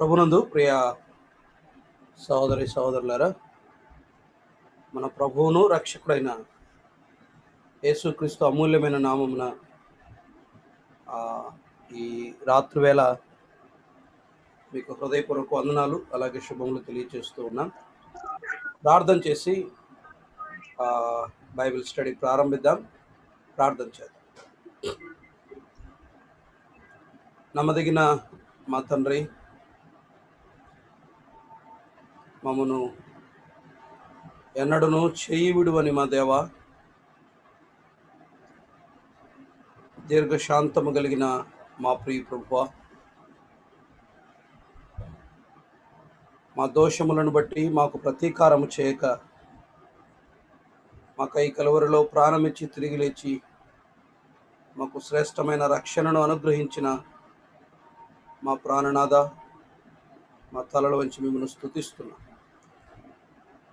ప్రభునందు ప్రియ సహోదరి సహోదరులారా, మన ప్రభువును రక్షకుడైన యేసుక్రీస్తు అమూల్యమైన నామమున ఈ రాత్రి వేళ మీకు హృదయపూర్వక వందనాలు అలాగే శుభములు తెలియజేస్తూ ఉన్నాను. ప్రార్థన చేసి బైబిల్ స్టడీ ప్రారంభిద్దాం. ప్రార్థన చేద్దాం. నమ్మదగిన మా తండ్రి, మమ్మను ఎన్నడను చేయి విడువని మా దేవ, దీర్ఘశాంతము కలిగిన మా ప్రియ ప్రభువా, మా దోషములను బట్టి మాకు ప్రతీకారము చేయక మాకై కలువరిలో ప్రాణమిచ్చి తిరిగి లేచి మాకు శ్రేష్టమైన రక్షణను అనుగ్రహించిన మా ప్రాణనాథ, మా తలల వంచి మిమ్మల్ని స్తుతిస్తున్నాం.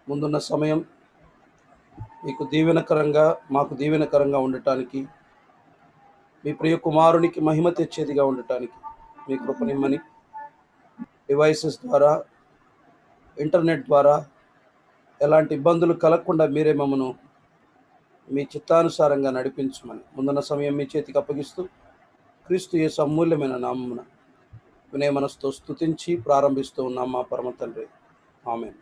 ముందున్న సమయం మీకు దీవెనకరంగా మాకు దీవెనకరంగా ఉండటానికి, మీ ప్రియ కుమారునికి మహిమ తెచ్చేదిగా ఉండటానికి మీ కృపనిమ్మని డివైసెస్ ద్వారా, ఇంటర్నెట్ ద్వారా ఎలాంటి ఇబ్బందులు కలగకుండా మీరే మమ్మను మీ చిత్తానుసారంగా నడిపించమని ముందున్న సమయం మీ చేతికి అప్పగిస్తూ క్రీస్తు యేసు అమూల్యమైన నామమున వినయ మనసుతో స్తుతించి ప్రారంభిస్తూ ఉన్నాం మా పరమ తండ్రి. ఆమేన్.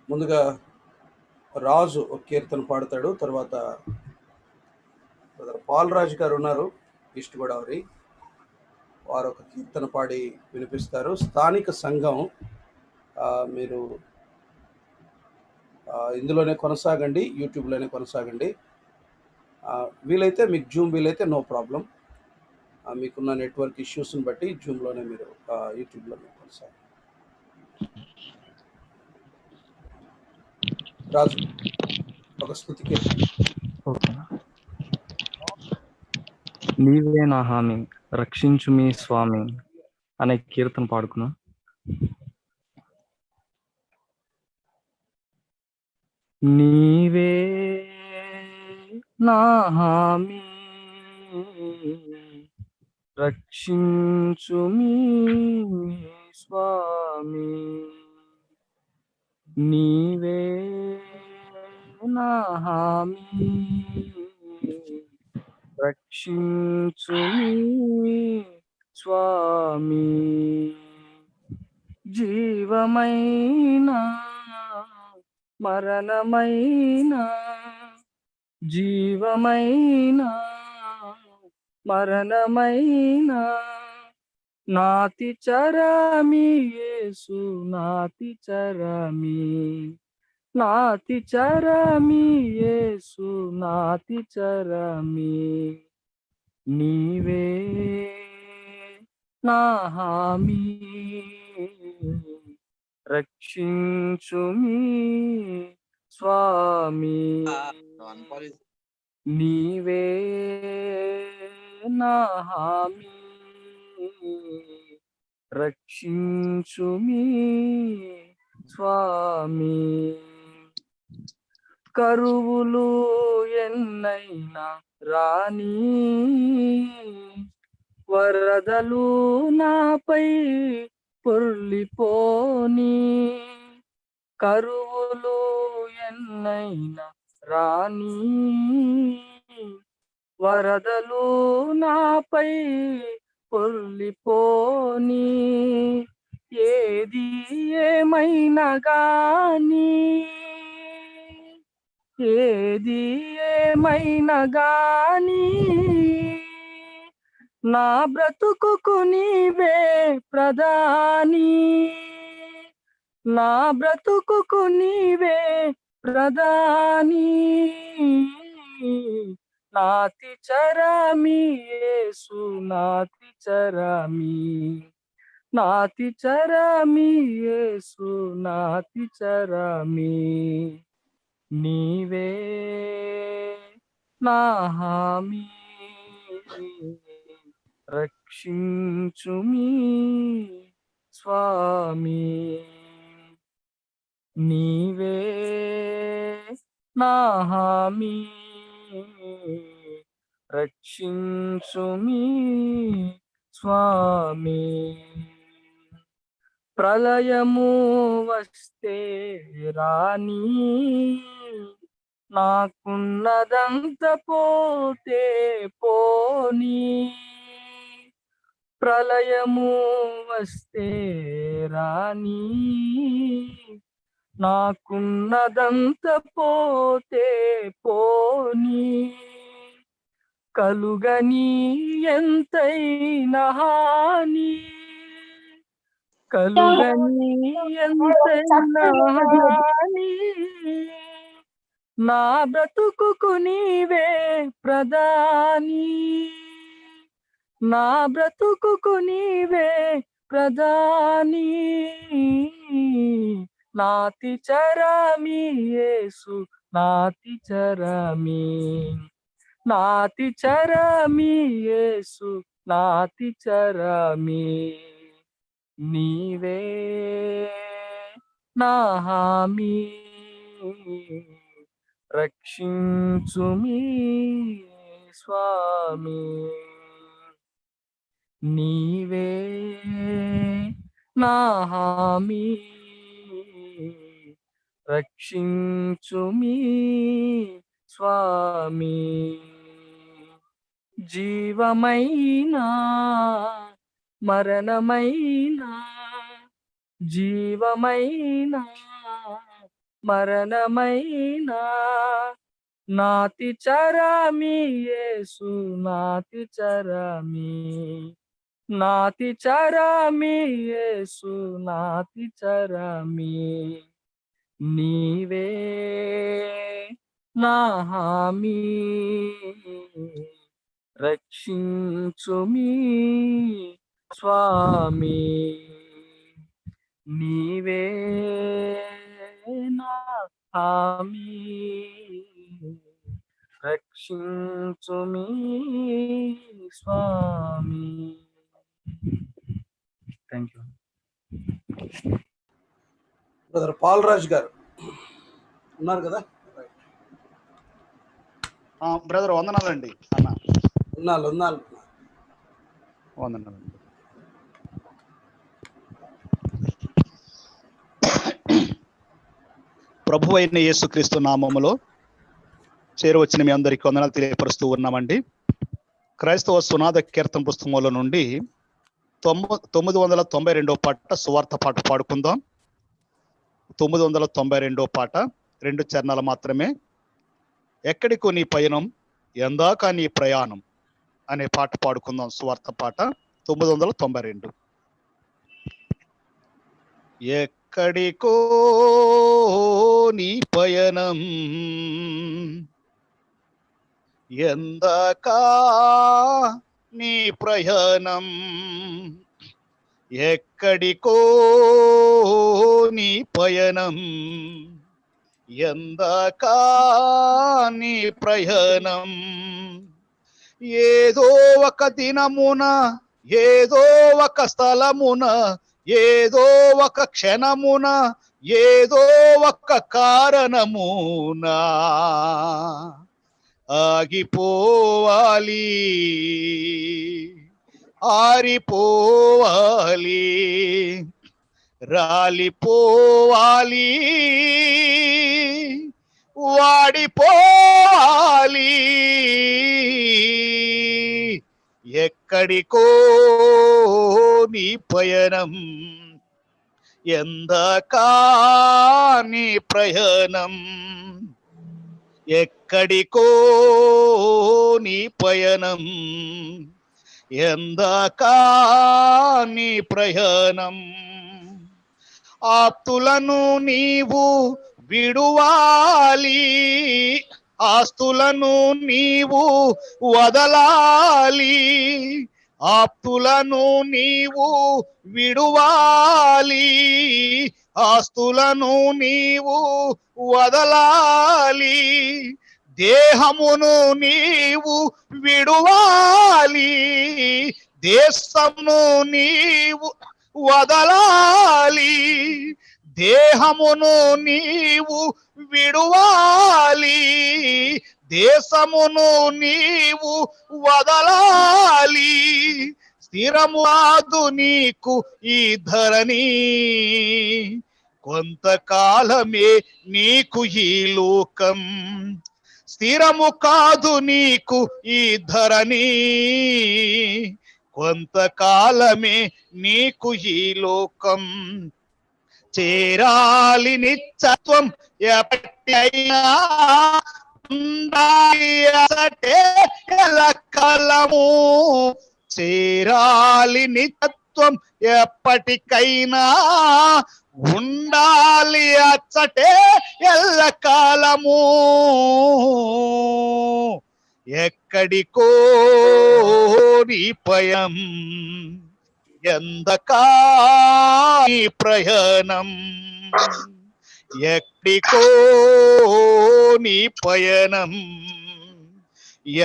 ముందుగా రాజు ఒక కీర్తన పాడతాడు. తర్వాత పాలరాజు గారు ఉన్నారు, ఈస్ట్ గోదావరి, వారు ఒక కీర్తన పాడి వినిపిస్తారు. స్థానిక సంఘం మీరు ఇందులోనే కొనసాగండి, యూట్యూబ్లోనే కొనసాగండి. వీలైతే మీకు జూమ్ వీలైతే నో ప్రాబ్లం, మీకున్న నెట్వర్క్ ఇష్యూస్ని బట్టి జూమ్లోనే మీరు యూట్యూబ్లోనే కొనసాగండి. రాజు ఒక స్తుతి కీర్తన. నీవే నా హామీ, రక్షించు మీ స్వామి అనే కీర్తన పాడుకున్నా. నీవే నా హామీ, రక్షించు మీ స్వామి. నీవే నా హామీ, రక్షించు మీ స్వామి. జీవమైన మరణమైన, జీవమైన మరణమైన, నాతి చరమి యేసు నాతి చరమి, నాతి చరమి యేసు నాతి చరమి. నీవే నా హామీ, రక్షించు మీ స్వామి. నీవే నా హామీ, రక్షించు మీ స్వామి. కరువులు ఎన్నైనా రాని, వరదలు నాపై పొర్లిపోని, కరువులు ఎన్నైనా రాని, వరదలు నాపై పొర్లిపోని, ఏది ఏమైనా గాని, ఏది ఏమైనా గాని, నా బ్రతుకుకు నీవే ప్రధాని, నా బ్రతుకుకు నీవే ప్రధాని. నాతి చరమి యేసు నాతి చరమి, నాతి చరమి యేసు నాతి చరమి. నీవే నా హామీ, రక్షించు మీ స్వామి. నీవే నా హామీ, రక్షించుమి స్వామి. ప్రళయము వస్తే రాని, నాకున్నదంత పోతే పోనీ. ప్రళయము వస్తే రాని, నాకున్నదంత పోతే పోనీ. కలుగని ఎంతైనా హాని, కలుగని ఎంతైనా హాని, నా బ్రతుకుకు నీవే ప్రధాని, నా బ్రతుకుకు నీవే ప్రధాని. నాతి చరమి యేసు, నాతి చరమి, నాతి చరమి యేసు, నాతి చరమి. నీవే నా హామీ, రక్షించుమి స్వామి. నీవే నా హామీ, రక్షించుమి స్వామి. జీవమైనా మరణమైనా, జీవమైనా మరణమైనా, నాతి చరమి యేసు, నాతి చరమి, నాతి చరమి యేసు, నాతి చరమి. నీవే నా హామీ, రక్షించుమి స్వామి. నీవే నా హామీ, రక్షించుమి స్వామి. Thank you. Brother Palraj garu ఉన్నారు కదా? బ్రదర్ వందనాలండి అన్న. ఉన్నాళ్ళు ఉన్నాళ్ళు. వందనాలండి. ప్రభు అయిన యేసుక్రీస్తు నామములో చేరువచ్చిన మీ అందరికీ వందనాలు తెలియపరుస్తూ ఉన్నామండి. క్రైస్తవ సునాద కీర్తన పుస్తకంలో నుండి 992 పాట సువార్త పాట పాడుకుందాం. 992 పాట, 2 చరణాలు మాత్రమే. ఎక్కడికో నీ పయనం, ఎందాక నీ ప్రయాణం అనే పాట పాడుకుందాం. సువార్త పాట 992. ఎక్కడికో నీ పయనం, ఎందాక నీ ప్రయాణం, ఎక్కడికో నీ పయనం, ఎందాక నీ ప్రయాణం. ఏదో ఒక దినమున, ఏదో ఒక స్థలమున, ఏదో ఒక క్షణమున, ఏదో ఒక కారణమునా ఆగిపోవాలి, ఆరిపోవాలి, రాలిపోవాలి, వాడిపోవాలి. ఎక్కడికో నీ పయనం, ఎందాక నీ ప్రయాణం, ఎక్కడికో నీ పయనం, ఎందాక నీ ప్రయాణం. ఆప్తులను నీవు విడువాలి, ఆస్తులను నీవు వదలాలి, ఆప్తులను నీవు విడువాలి, ఆస్తులను నీవు వదలాలి, దేహమును నీవు విడువాలి, దేశమును నీవు వదలాలి, దేహమును నీవు విడువాలి, దేశమును నీవు వదలాలి, స్థిరము కాదు నీకు ఈ ధరణి, కొంతకాలమే నీకు ఈ లోకం, స్థిరము కాదు నీకు ఈ ధరణి, కొంతకాలమే నీకు ఈ లోకం. చేరాలి నిత్యత్వం ఎప్పటికైనా, ఉండాలి అసటే ఎల్లకాలము, చేరాలి నిత్యత్వం ఎప్పటికైనా, ఉండాలి అచ్చటే ఎల్లకాలము. ఎక్కడికో నీ పయం, ఎందకా నీ ప్రయాణం, ఎక్కడికో నీ పయనం,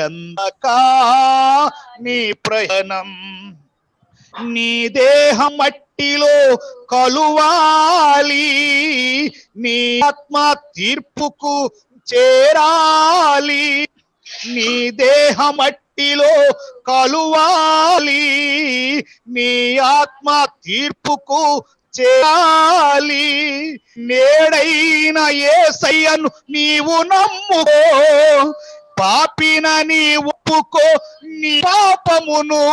ఎందకా నీ ప్రయాణం. నీ దేహం మట్టిలో కలువాలి, నీ ఆత్మ తీర్పుకు చేరాలి, నీ దేహం మట్టిలో కలువాలి, నీ ఆత్మ తీర్పుకు చేరాలి. నేడైన యేసయ్యను నీవు నమ్ముకో, పాపినని ఒప్పుకో నీ పాపమును,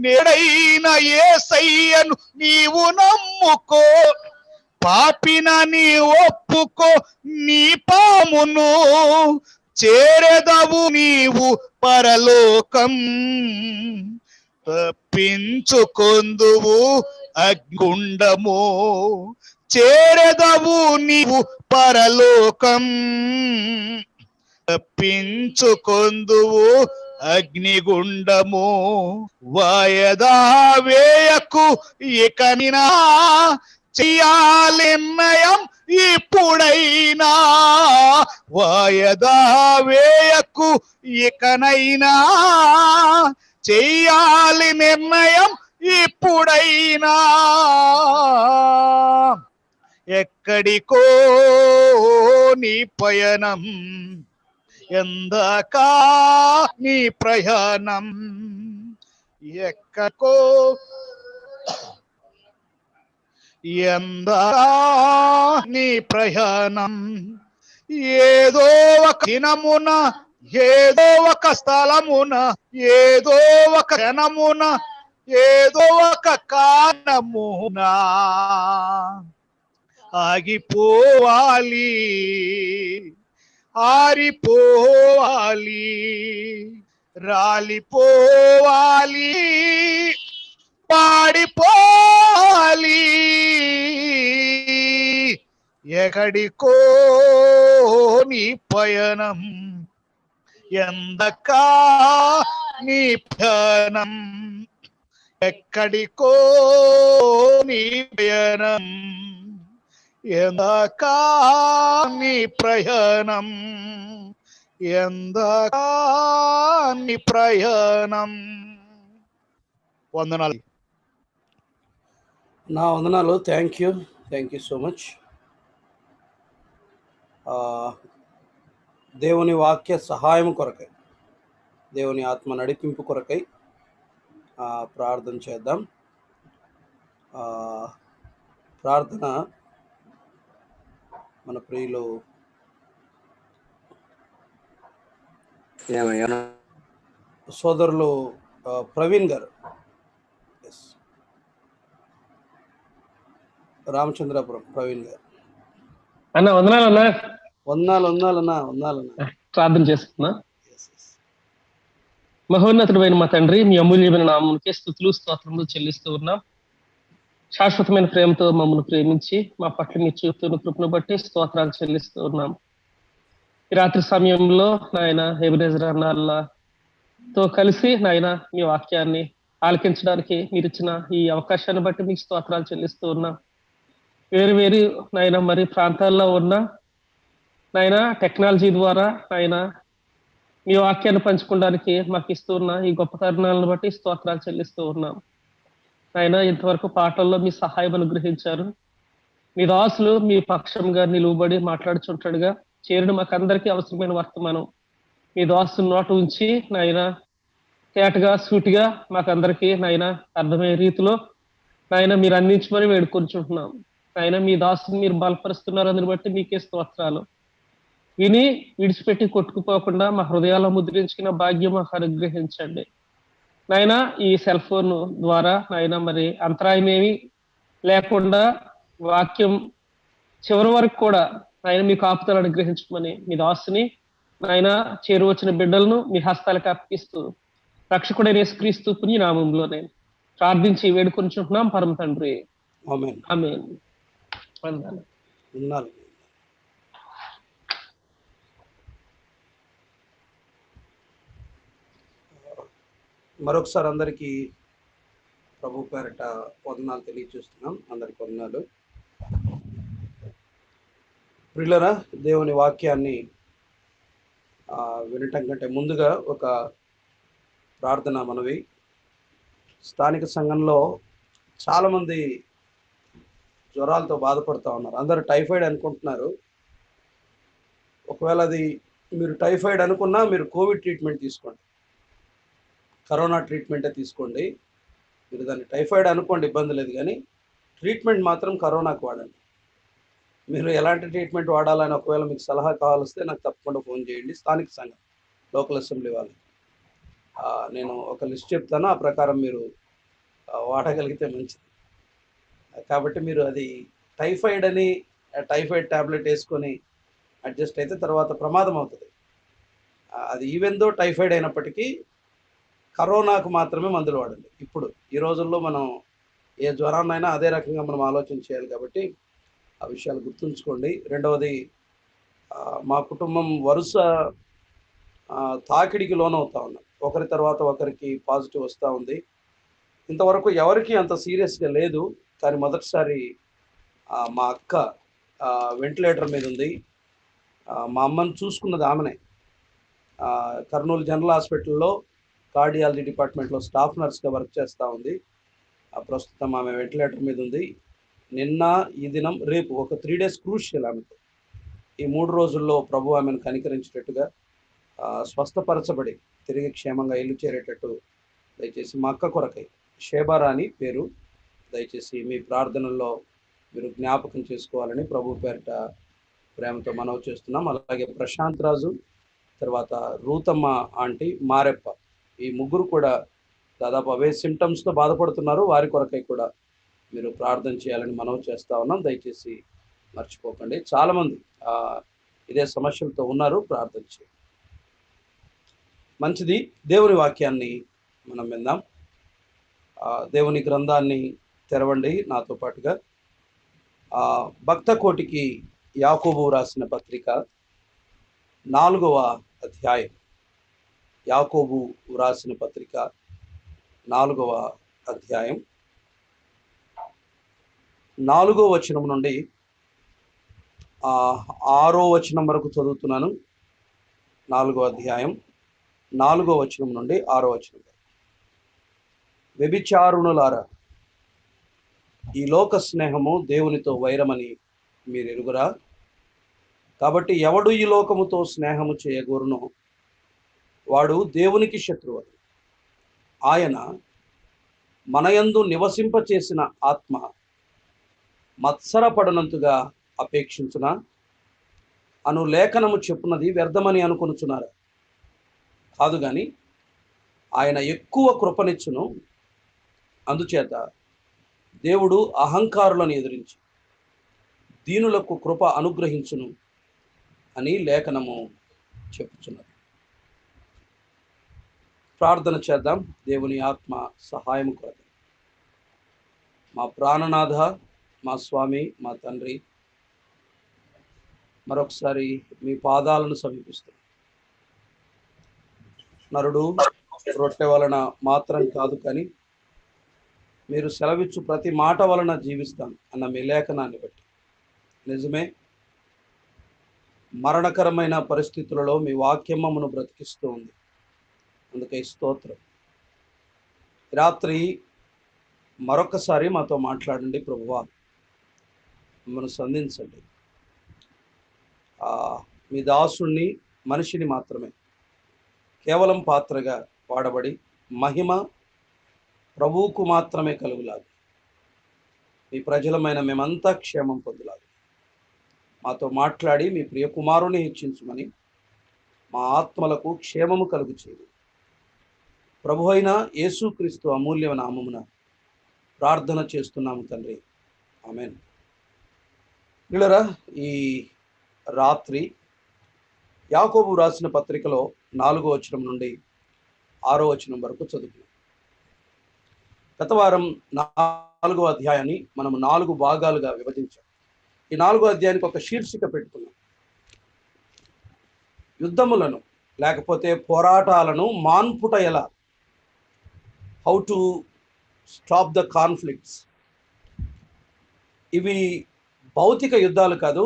నేడైన యేసయ్యను నీవు నమ్ముకో, పాపినని ఒప్పుకో నీ పామును, చేరెదవు నీవు పరలోకం, తప్పించుకొందువు అగ్నిగుండము, చేరెదవు నీవు పరలోకం, తప్పించుకొందువు అగ్నిగుండము. వాయదా వేయకు ఇకనినా, చెయ్యాలి నిర్ణయం ఇప్పుడైనా, వాయదా వేయకు ఇకనైనా, చెయ్యాలి నిర్ణయం ఇప్పుడైనా. ఎక్కడికో నీ పయనం, ఎందాకా నీ ప్రయాణం, ఎక్కడికో ఎందాకా నీ ప్రయాణం. ఏదో ఒక దినమున, ఏదో ఒక స్థలమున, ఏదో ఒక క్షణమున, ఏదో ఒక కారణమున ఆగిపోవాలి, ఆరిపోవాలి, రాలిపోవాలి, పాడిపోవాలి. ఎక్కడికో నీ పయనం, ఎందకా నీ పయనం, ఎక్కడికో నీ పయనం, ఎందకా నీ ప్రయాణం, ఎందకా నీ ప్రయాణం. వందనాలు. నా వందనాలు. Thank you so much. దేవుని వాక్య సహాయం కొరకై, దేవుని ఆత్మ నడిపింపు కొరకై ప్రార్థన చేద్దాం. ప్రార్థన మన ప్రియులు సోదరులు ప్రవీణ్ గారు, రామచంద్రాపురం ప్రవీణ్ గారు. అన్న వందనాలు అన్న. వందనాలు. ప్రార్థన చేస్తున్నా. మహోన్నతుడైన మా తండ్రి, మీ అమూల్యమైన నామమునకే స్తుతులు స్తోత్రములు చెల్లిస్తూ ఉన్నాం. శాశ్వతమైన ప్రేమతో మమ్మల్ని ప్రేమించి మా పట్ల మీ చూపుతున్న కృపను బట్టి స్తోత్రాలు చెల్లిస్తూ ఉన్నాం. ఈ రాత్రి సమయంలో నాయన ఎబెనెజర్ అన్నాలతో కలిసి నాయన మీ వాక్యాన్ని ఆలకించడానికి మీరు ఇచ్చిన ఈ అవకాశాన్ని బట్టి మీకు స్తోత్రాలు చెల్లిస్తూ ఉన్నాం. వేరు వేరు నాయన మరి ప్రాంతాల్లో ఉన్న నాయన టెక్నాలజీ ద్వారా నాయన మీ వాక్యాన్ని పంచుకోవడానికి మాకు ఇస్తూ ఉన్న ఈ గొప్ప తరుణాలను బట్టి స్తోత్రాలు చెల్లిస్తూ ఉన్నాం. నాయన ఇంతవరకు పాటల్లో మీ సహాయం అనుగ్రహించారు. మీ దాసులు మీ పక్షంగా నిలువబడి మాట్లాడుచుంటాడుగా చేరిన మాకందరికీ అవసరమైన వర్తమానం మీ దాసు నోట ఉంచి నాయన తేటగా సూటిగా మాకందరికీ నాయన అర్థమయ్యే రీతిలో నాయన మీరు అందించమని వేడుకొంచుంటున్నాం. నాయన మీ దాసుని మీరు బలపరుస్తున్నారు, అందుని బట్టి మీకే స్తోత్రాలు. విని విడిచిపెట్టి కొట్టుకుపోకుండా మా హృదయాల్లో ముద్రించుకున్న భాగ్యం మాకు అనుగ్రహించండి. నాయన ఈ సెల్ ఫోన్ ద్వారా నాయన మరి అంతరాయం ఏమి లేకుండా వాక్యం చివరి వరకు కూడా ఆయన మీ కాపుదలు అనుగ్రహించమని మీ దాసుని ఆయన చేరువచ్చిన బిడ్డలను మీ హస్తాలకు అర్పిస్తూ రక్షకుడైన యేసుక్రీస్తు పుణ్యనామంలోనే ప్రార్థించి వేడుకొంచుంటున్నాం పరమ తండ్రి. ఆమేన్. ఆమేన్. వందనాలు. ఉన్నారు. మరొకసారి అందరికీ ప్రభు పేరట వందనాలు తెలియజేస్తున్నాం. అందరికి వందనాలు. ప్రియులరా, దేవుని వాక్యాన్ని వినటం కంటే ముందుగా ఒక ప్రార్థన మనవి. స్థానిక సంఘంలో చాలామంది జ్వరాలతో బాధపడుతూ ఉన్నారు. అందరూ టైఫాయిడ్ అనుకుంటున్నారు. ఒకవేళ అది మీరు టైఫాయిడ్ అనుకున్నా మీరు కోవిడ్ ట్రీట్మెంట్ తీసుకోండి, కరోనా ట్రీట్మెంటే తీసుకోండి. మీరు దాన్ని టైఫాయిడ్ అనుకోండి, ఇబ్బంది లేదు, కానీ ట్రీట్మెంట్ మాత్రం కరోనాకు వాడండి. మీరు ఎలాంటి ట్రీట్మెంట్ వాడాలని ఒకవేళ మీకు సలహా కావాల్స్తే నాకు తప్పకుండా ఫోన్ చేయండి. స్థానిక సంఘం లోకల్ అసెంబ్లీ వాళ్ళు నేను ఒక లిస్ట్ చెప్తాను, ఆ ప్రకారం మీరు వాడగలిగితే మంచిది. కాబట్టి మీరు అది టైఫాయిడ్ అని టైఫాయిడ్ ట్యాబ్లెట్ వేసుకొని అడ్జస్ట్ అయితే తర్వాత ప్రమాదం అవుతుంది. అది ఈవెన్ దో టైఫాయిడ్ అయినప్పటికీ కరోనాకు మాత్రమే మందులు వాడండి. ఇప్పుడు ఈ రోజుల్లో మనం ఏ జ్వరాన్నైనా అదే రకంగా మనం ఆలోచన చేయాలి. కాబట్టి ఆ విషయాలు గుర్తుంచుకోండి. రెండవది, మా కుటుంబం వరుస తాకిడికి లోనవుతా ఉన్నాం. ఒకరి తర్వాత ఒకరికి పాజిటివ్ వస్తూ ఉంది. ఇంతవరకు ఎవరికి అంత సీరియస్గా లేదు, కానీ మొదటిసారి మా అక్క వెంటిలేటర్ మీద ఉంది. మా అమ్మను చూసుకున్నది ఆమెనే. కర్నూలు జనరల్ హాస్పిటల్లో కార్డియాలజీ డిపార్ట్మెంట్లో స్టాఫ్ నర్స్గా వర్క్ చేస్తూ ఉంది. ప్రస్తుతం ఆమె వెంటిలేటర్ మీద ఉంది. నిన్న, ఈ దినం, రేపు ఒక 3 days క్రూషియల్ ఆమెకు. ఈ 3 రోజుల్లో ప్రభు ఆమెను కనికరించేటట్టుగా స్వస్థపరచబడి తిరిగి క్షేమంగా ఇల్లు చేరేటట్టు దయచేసి మా అక్క కొరకై, షేబారాణి పేరు, దయచేసి మీ ప్రార్థనల్లో మీరు జ్ఞాపకం చేసుకోవాలని ప్రభు పేరిట ప్రేమతో మనవి చేస్తున్నాం. అలాగే ప్రశాంత్ రాజు, తర్వాత రూతమ్మ ఆంటీ, మారెప్ప, ఈ ముగ్గురు కూడా దాదాపు అవే సిమ్టమ్స్తో బాధపడుతున్నారు. వారి కొరకై కూడా మీరు ప్రార్థన చేయాలని మనవి చేస్తూ ఉన్నాం. దయచేసి మర్చిపోకండి. చాలామంది ఇదే సమస్యలతో ఉన్నారు, ప్రార్థన చేయండి. మంచిది. దేవుని వాక్యాన్ని మనం విందాం. దేవుని గ్రంథాన్ని తెరవండి నాతో పాటుగా. భక్త కోటికి యాకోబు రాసిన పత్రిక 4వ అధ్యాయం. యాకోబు రాసిన పత్రిక 4వ అధ్యాయం 4వ వచనం నుండి 6వ వచనం వరకు చదువుతున్నాను. 4వ అధ్యాయం 4వ వచనం నుండి 6వ వచనం. వ్యభిచారుణులారా, ఈ లోక స్నేహము దేవునితో వైరమని మీరు ఎరుగురా. కాబట్టి ఎవడు ఈ లోకముతో స్నేహము చేయగోరునో వాడు దేవునికి శత్రువు. ఆయన మనయందు నివసింపచేసిన ఆత్మ మత్సరపడనంతగా అపేక్షించున అను లేఖనము చెప్పున్నది వ్యర్థమని అనుకొనుచున్నారు. కాదు కానీ ఆయన ఎక్కువ కృపనిచ్చును. అందుచేత దేవుడు అహంకారులను ఎదిరించి దీనులకు కృప అనుగ్రహించును అని లేఖనము చెప్పుచున్నది. ప్రార్థన చేద్దాం. దేవుని ఆత్మ సహాయం కొరకు. మా ప్రాణనాథ, మా స్వామి, మా తండ్రి, మరొకసారి మీ పాదాలను సమీపిస్తాం. నరుడు రొట్టె వలన మాత్రం కాదు, కానీ మీరు సెలవిచ్చు ప్రతి మాట వలన జీవిస్తాం అన్న మీ లేఖనాన్ని బట్టి నిజమే, మరణకరమైన పరిస్థితులలో మీ వాక్యం మమ్మను బ్రతికిస్తూ ఉంది. అందుకే స్తోత్రం. రాత్రి మరొకసారి మాతో మాట్లాడండి ప్రభువా, మమ్మల్ని సంధించండి. మీ దాసుణ్ణి, మనిషిని మాత్రమే కేవలం పాత్రగా వాడబడి మహిమ ప్రభువుకు మాత్రమే కలుగులాగా మీ ప్రజలమైన మేమంతా క్షేమం పొందులాగా మాతో మాట్లాడి మీ ప్రియ కుమారుని హెచ్చించమని మా ఆత్మలకు క్షేమము కలుగు చేయండి. ప్రభు అయిన యేసుక్రీస్తు అమూల్య నామమున ప్రార్థన చేస్తున్నాము తండ్రి, ఆమేన్. పిల్లరా, ఈ రాత్రి యాకోబు రాసిన పత్రికలో 4వ వచనం నుండి 6వ వచనం వరకు చదువుకున్నాం. గత వారం 4వ అధ్యాయాన్ని మనం 4 భాగాలుగా విభజించాం. ఈ 4వ అధ్యాయానికి ఒక శీర్షిక పెట్టుకున్నాం. యుద్ధములను లేకపోతే పోరాటాలను మాన్పుట ఎలా, how to stop the conflicts. ఇవి భౌతిక యుద్ధాలు కాదు,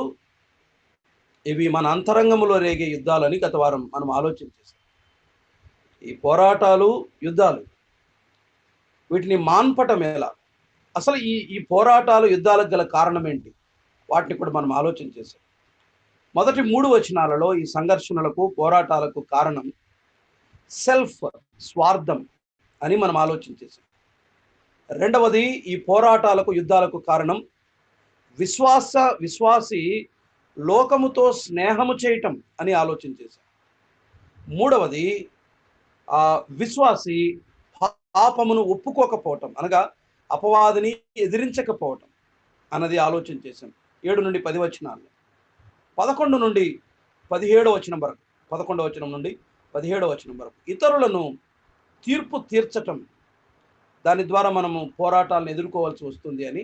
ఇవి మన అంతరంగంలో రేగే యుద్ధాలని గత వారం మనం ఆలోచన చేసాం. ఈ పోరాటాలు, యుద్ధాలు, వీటిని మాన్పటం ఎలా, అసలు ఈ పోరాటాలు, యుద్ధాలకు గల కారణం ఏంటి, వాటిని కూడా మనం ఆలోచన చేసాం. మొదటి 3 వచనాలలో ఈ సంఘర్షణలకు, పోరాటాలకు కారణం సెల్ఫ్, స్వార్థం అని మనం ఆలోచన చేసాం. రెండవది, ఈ పోరాటాలకు, యుద్ధాలకు కారణం విశ్వాసి లోకముతో స్నేహము చేయటం అని ఆలోచన చేశాం. మూడవది, విశ్వాసి పాపమును ఒప్పుకోకపోవటం, అనగా అపవాదిని ఎదిరించకపోవటం అన్నది ఆలోచన చేశాం. 7 నుండి 10 వచనాలు, 11 నుండి 17 వచనం వరకు, 11వ వచనం నుండి 17వ వచనం వరకు ఇతరులను తీర్పు తీర్చటం, దాని ద్వారా మనము పోరాటాలను ఎదుర్కోవాల్సి వస్తుంది అని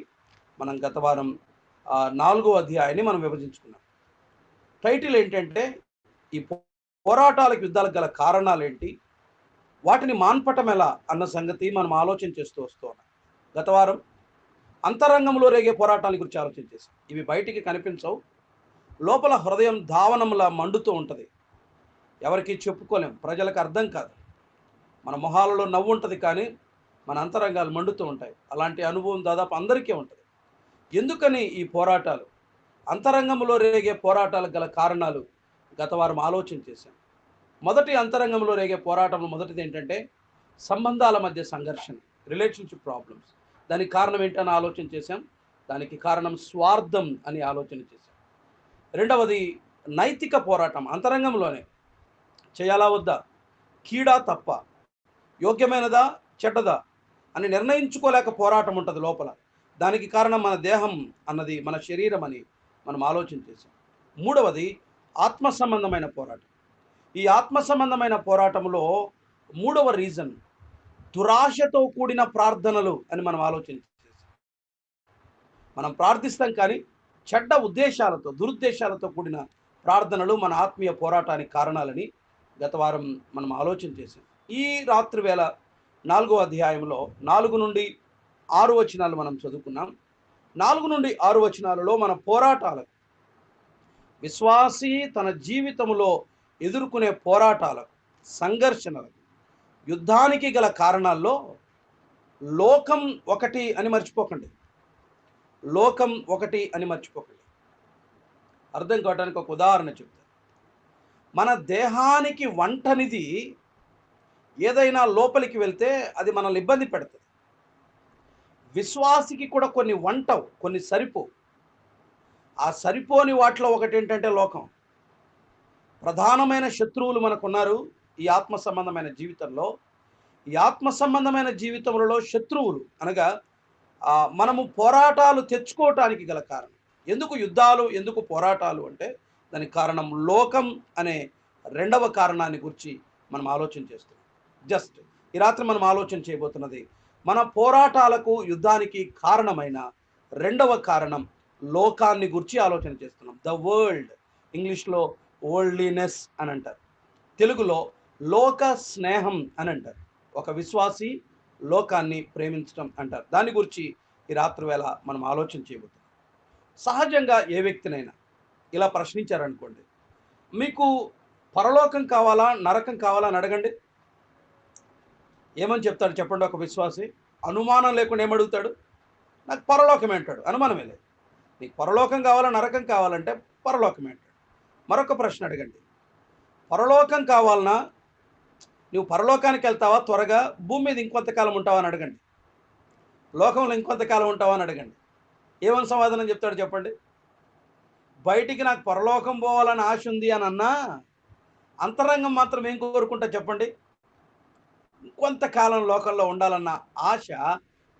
మనం గత వారం 4వ అధ్యాయాన్ని మనం విభజించుకున్నాం. టైటిల్ ఏంటంటే, ఈ పోరాటాలకు, యుద్ధాలకు గల కారణాలు ఏంటి, వాటిని మాన్పటం ఎలా అన్న సంగతి మనం ఆలోచన చేస్తూ వస్తూ ఉన్నాం. గత వారం అంతరంగంలో రేగే పోరాటాల గురించి ఆలోచన చేశాం. ఇవి బయటికి కనిపించవు, లోపల హృదయం దావనంలా మండుతూ ఉంటుంది. ఎవరికి చెప్పుకోలేం, ప్రజలకు అర్థం కాదు. మన మొహాలలో నవ్వు ఉంటుంది, కానీ మన అంతరంగాలు మండుతూ ఉంటాయి. అలాంటి అనుభవం దాదాపు అందరికీ ఉంటుంది. ఎందుకని ఈ పోరాటాలు, అంతరంగంలో రేగే పోరాటాలకు గల కారణాలు గత వారం ఆలోచన చేశాం. మొదటి అంతరంగంలో రేగే పోరాటంలో మొదటిది ఏంటంటే సంబంధాల మధ్య సంఘర్షణ, రిలేషన్షిప్ ప్రాబ్లమ్స్. దానికి కారణం ఏంటని ఆలోచన చేశాం. దానికి కారణం స్వార్థం అని ఆలోచన చేశాం. రెండవది, నైతిక పోరాటం, అంతరంగంలోనే చేయాలా వద్దా, కీడా తప్ప, యోగ్యమైనదా చెడ్డదా అని నిర్ణయించుకోలేక పోరాటం ఉంటుంది లోపల. దానికి కారణం మన దేహం అన్నది, మన శరీరం అని మనం ఆలోచన చేశాం. మూడవది, ఆత్మ సంబంధమైన పోరాటం. ఈ ఆత్మ సంబంధమైన పోరాటంలో మూడవ రీజన్ దురాశతో కూడిన ప్రార్థనలు అని మనం ఆలోచన చేశాం. మనం ప్రార్థిస్తాం, కానీ చెడ్డ ఉద్దేశాలతో, దురుద్దేశాలతో కూడిన ప్రార్థనలు మన ఆత్మీయ పోరాటానికి కారణాలని గత వారం మనం ఆలోచన చేశాం. ఈ రాత్రి వేళ 4వ అధ్యాయంలో 4 నుండి 6 వచనాలు మనం చదువుకున్నాం. 4 నుండి 6 వచనాలలో మన పోరాటాలకు, విశ్వాసి తన జీవితంలో ఎదుర్కొనే పోరాటాలకు, సంఘర్షణలకు, యుద్ధానికి గల కారణాల్లో లోకం ఒకటి అని మర్చిపోకండి. లోకం ఒకటి అని మర్చిపోకండి. అర్థం కావడానికి ఒక ఉదాహరణ చెప్తాను. మన దేహానికి వంటనిది ఏదైనా లోపలికి వెళ్తే అది మనల్ని ఇబ్బంది పెడుతుంది. విశ్వాసికి కూడా కొన్ని వంటవు, కొన్ని సరిపోవు. ఆ సరిపోని వాటిలో ఒకటి ఏంటంటే లోకం. ప్రధానమైన శత్రువులు మనకున్నారు ఈ ఆత్మ సంబంధమైన జీవితంలో. ఈ ఆత్మ సంబంధమైన జీవితంలో శత్రువులు అనగా మనము పోరాటాలు తెచ్చుకోవటానికి గల కారణం. ఎందుకు యుద్ధాలు, ఎందుకు పోరాటాలు అంటే దానికి కారణం లోకం అనే రెండవ కారణాన్ని గురించి మనం ఆలోచన చేస్తున్నాం. జస్ట్ ఈ రాత్రి మనం ఆలోచన చేయబోతున్నది మన పోరాటాలకు, యుద్ధానికి కారణమైన రెండవ కారణం లోకాన్ని గురించి ఆలోచన చేస్తున్నాం. ద వరల్డ్, ఇంగ్లీష్లో వరల్డ్లీనెస్ అని అంటారు, తెలుగులో లోక స్నేహం అని అంటారు. ఒక విశ్వాసి లోకాన్ని ప్రేమించడం అంటారు. దాని గురించి ఈ రాత్రి వేళ మనం ఆలోచన చేయబోతున్నాం. సహజంగా ఏ వ్యక్తినైనా ఇలా ప్రశ్నించారనుకోండి, మీకు పరలోకం కావాలా, నరకం కావాలా అని అడగండి, ఏమని చెప్తాడు చెప్పండి? ఒక విశ్వాసి అనుమానం లేకుండా ఏమడుగుతాడు? నాకు పరలోకమే అంటాడు. అనుమానమే లేదు. నీకు పరలోకం కావాలా, నరకం కావాలంటే పరలోకమే అంటాడు. మరొక ప్రశ్న అడగండి, పరలోకం కావాలన్నా నువ్వు పరలోకానికి వెళ్తావా త్వరగా, భూమి మీద ఇంకొంతకాలం ఉంటావా అని అడగండి, లోకంలో ఇంకొంతకాలం ఉంటావా అని అడగండి. ఏమని సమాధానం చెప్తాడు చెప్పండి? బయటికి నాకు పరలోకం పోవాలని ఆశ ఉంది అని అన్నా, అంతరంగం మాత్రం ఏం కోరుకుంటా చెప్పండి? ఇంకొంతకాలం లోకంలో ఉండాలన్న ఆశ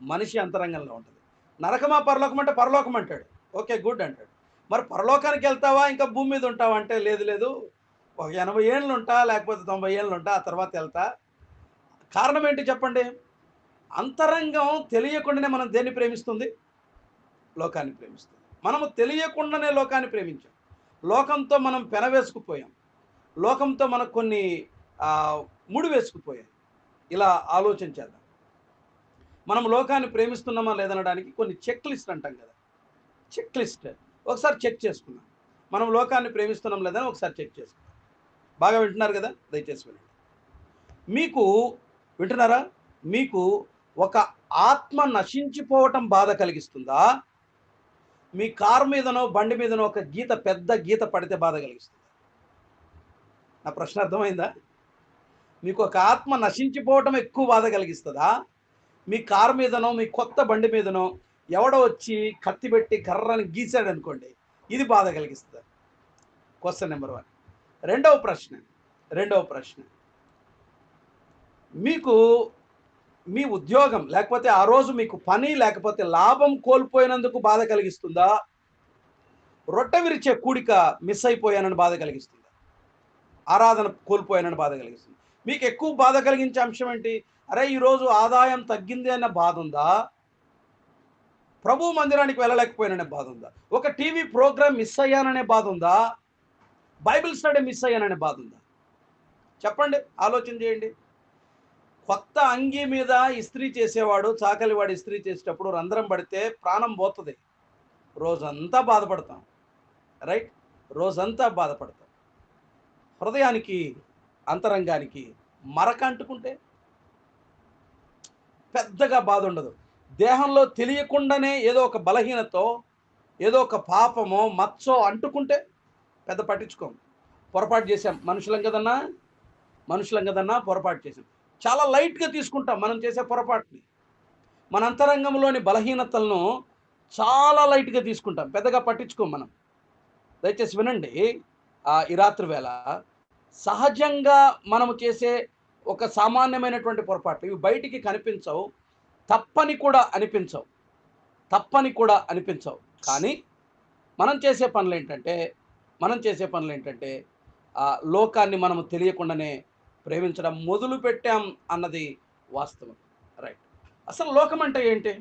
మనిషి అంతరంగంలో ఉంటుంది. నరకమా పరలోకం అంటే పరలోకం అంటాడు, ఓకే గుడ్ అంటాడు. మరి పరలోకానికి వెళ్తావా ఇంకా భూమి మీద ఉంటావా అంటే లేదు లేదు, ఒక 80 ఏళ్ళు ఉంటా, లేకపోతే 90 ఏళ్ళు ఉంటా, ఆ తర్వాత వెళ్తా. కారణం ఏంటి చెప్పండి? అంతరంగం తెలియకుండానే మనం దేన్ని ప్రేమిస్తుంది? లోకాన్ని ప్రేమిస్తుంది. మనము తెలియకుండానే లోకాన్ని ప్రేమించాం. లోకంతో మనం పెనవేసుకుపోయాం. లోకంతో మనకు కొన్ని ముడి వేసుకుపోయాయి. ఇలా ఆలోచన చేద్దాం. మనం లోకాన్ని ప్రేమిస్తున్నామా లేదనడానికి కొన్ని చెక్ లిస్ట్ అంటాం కదా, చెక్ లిస్ట్ ఒకసారి చెక్ చేసుకున్నాం. మనం లోకాన్ని ప్రేమిస్తున్నాం లేదని ఒకసారి చెక్ చేసుకున్నాం. బాగా వింటున్నారు కదా? దయచేసి వినండి. మీకు వింటున్నారా? మీకు ఒక ఆత్మ నశించిపోవటం బాధ కలిగిస్తుందా? మీ కారు మీదనో బండి మీదనో ఒక గీత, పెద్ద గీత పడితే బాధ కలిగిస్తుందా? నా ప్రశ్న అర్థమైందా? మీకు ఒక ఆత్మ నశించిపోవటం ఎక్కువ బాధ కలిగిస్తుందా? మీ కారు మీదనో మీ కొత్త బండి మీదనో ఎవడో వచ్చి కత్తి పెట్టి కర్రని గీసాడు అనుకోండి, ఇది బాధ కలిగిస్తుంది. Question number 1. రెండవ ప్రశ్న, మీకు మీ ఉద్యోగం లేకపోతే ఆ రోజు మీకు పని లేకపోతే లాభం కోల్పోయినందుకు బాధ కలిగిస్తుందా? రొట్టె విరిచే కూడిక మిస్ అయిపోయానని బాధ కలిగిస్తుందా? ఆరాధన కోల్పోయానని బాధ కలిగిస్తుంది. మీకు ఎక్కువ బాధ కలిగించే అంశం ఏంటి? అరే ఈరోజు ఆదాయం తగ్గింది అన్న బాధ ఉందా? ప్రభు మందిరానికి వెళ్ళలేకపోయాననే బాధ ఉందా? ఒక టీవీ ప్రోగ్రామ్ మిస్ అయ్యాననే బాధ ఉందా? బైబిల్ స్టడీ మిస్ అయ్యాననే బాధ ఉందా? చెప్పండి, ఆలోచన చేయండి. కొత్త అంగీ మీద ఇస్త్రీ చేసేవాడు, చాకలివాడు ఇస్త్రీ చేసేటప్పుడు రంధ్రం పడితే ప్రాణం పోతుంది, రోజంతా బాధపడతాం, రైట్? రోజంతా బాధపడతాం. హృదయానికి అంతరంగానికి మరక అంటుకుంటే పెద్దగా బాధ ఉండదు. దేహంలో తెలియకుండానే ఏదో ఒక బలహీనతో, ఏదో ఒక పాపమో మచ్చో అంటుకుంటే పెద్ద పట్టించుకోం. పొరపాటు చేశాం, మనుషులం కదన్నా పొరపాటు చేశాం, చాలా లైట్గా తీసుకుంటాం మనం చేసే పొరపాటుని. మన అంతరంగంలోని బలహీనతలను చాలా లైట్గా తీసుకుంటాం, పెద్దగా పట్టించుకోం మనం. దయచేసి వినండి, ఈ రాత్రి వేళ సహజంగా మనము చేసే ఒక సామాన్యమైనటువంటి పొరపాట్లు, ఇవి బయటికి కనిపించవు, తప్పని కూడా అనిపించవు. కానీ మనం చేసే పనులు ఏంటంటే లోకాన్ని మనము తెలియకుండానే ప్రేమించడం మొదలు పెట్టాం అన్నది వాస్తవం, రైట్? అసలు లోకం అంటే ఏంటి?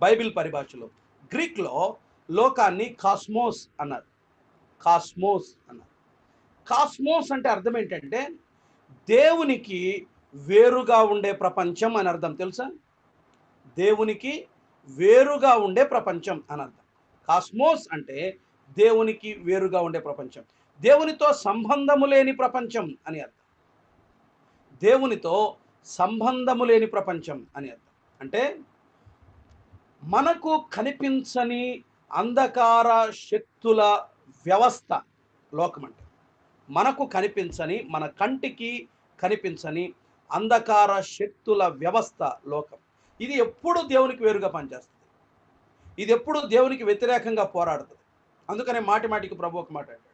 బైబిల్ పరిభాషలో, గ్రీక్లో లోకాన్ని కాస్మోస్ అన్నారు. కాస్మోస్ అంటే అర్థం ఏంటంటే దేవునికి వేరుగా ఉండే ప్రపంచం అని అర్థం. తెలుసా? దేవునికి వేరుగా ఉండే ప్రపంచం అని అర్థం. కాస్మోస్ అంటే దేవునికి వేరుగా ఉండే ప్రపంచం, దేవునితో సంబంధము లేని ప్రపంచం అని అర్థం. దేవునితో సంబంధము లేని ప్రపంచం అని అర్థం. అంటే మనకు కనిపించని అంధకార శక్తుల వ్యవస్థ లోకం. అంటే మనకు కనిపించని, మన కంటికి కనిపించని అంధకార శక్తుల వ్యవస్థ లోకం. ఇది ఎప్పుడు దేవునికి వేరుగా పనిచేస్తుంది, ఇది ఎప్పుడు దేవునికి వ్యతిరేకంగా పోరాడుతుంది. అందుకనే మాటికి ప్రభు ఒక మాట అంటాడు,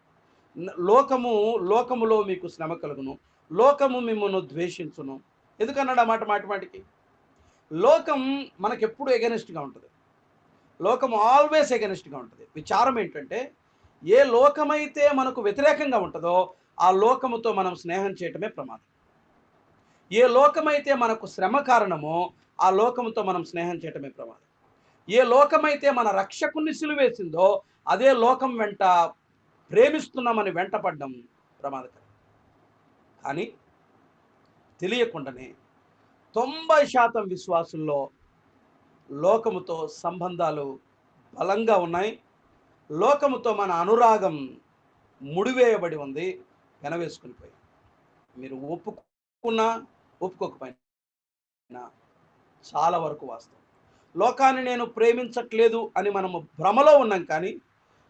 లోకములో మీకు శ్రమ కలుగును, లోకము మిమ్మల్ని ద్వేషించును. ఎందుకన్నాడు ఆ మాట మాటికి? లోకం మనకెప్పుడు ఎగెనిస్ట్గా ఉంటుంది, లోకం ఆల్వేస్ ఎగెనిస్ట్గా ఉంటుంది. విచారం ఏంటంటే ఏ లోకమైతే మనకు వ్యతిరేకంగా ఉంటుందో ఆ లోకముతో మనం స్నేహం చేయటమే ప్రమాదం. ఏ లోకమైతే మనకు శ్రమ కారణమో ఆ లోకముతో మనం స్నేహం చేయటమే ప్రమాదం. ఏ లోకమైతే మన రక్షకుని సిలువేసిందో అదే లోకం వెంట ప్రేమిస్తున్నామని వెంటపడ్డం ప్రమాదకరం. కానీ తెలియకుండానే 90% విశ్వాసుల్లో లోకముతో సంబంధాలు బలంగా ఉన్నాయి. లోకముతో మన అనురాగం ముడివేయబడి ఉంది, వెనవేసుకుని పోయి. మీరు ఒప్పుకున్నా ఒప్పుకోకపోయినా చాలా వరకు వాస్తవం. లోకాన్ని నేను ప్రేమించట్లేదు అని మనము భ్రమలో ఉన్నాం, కానీ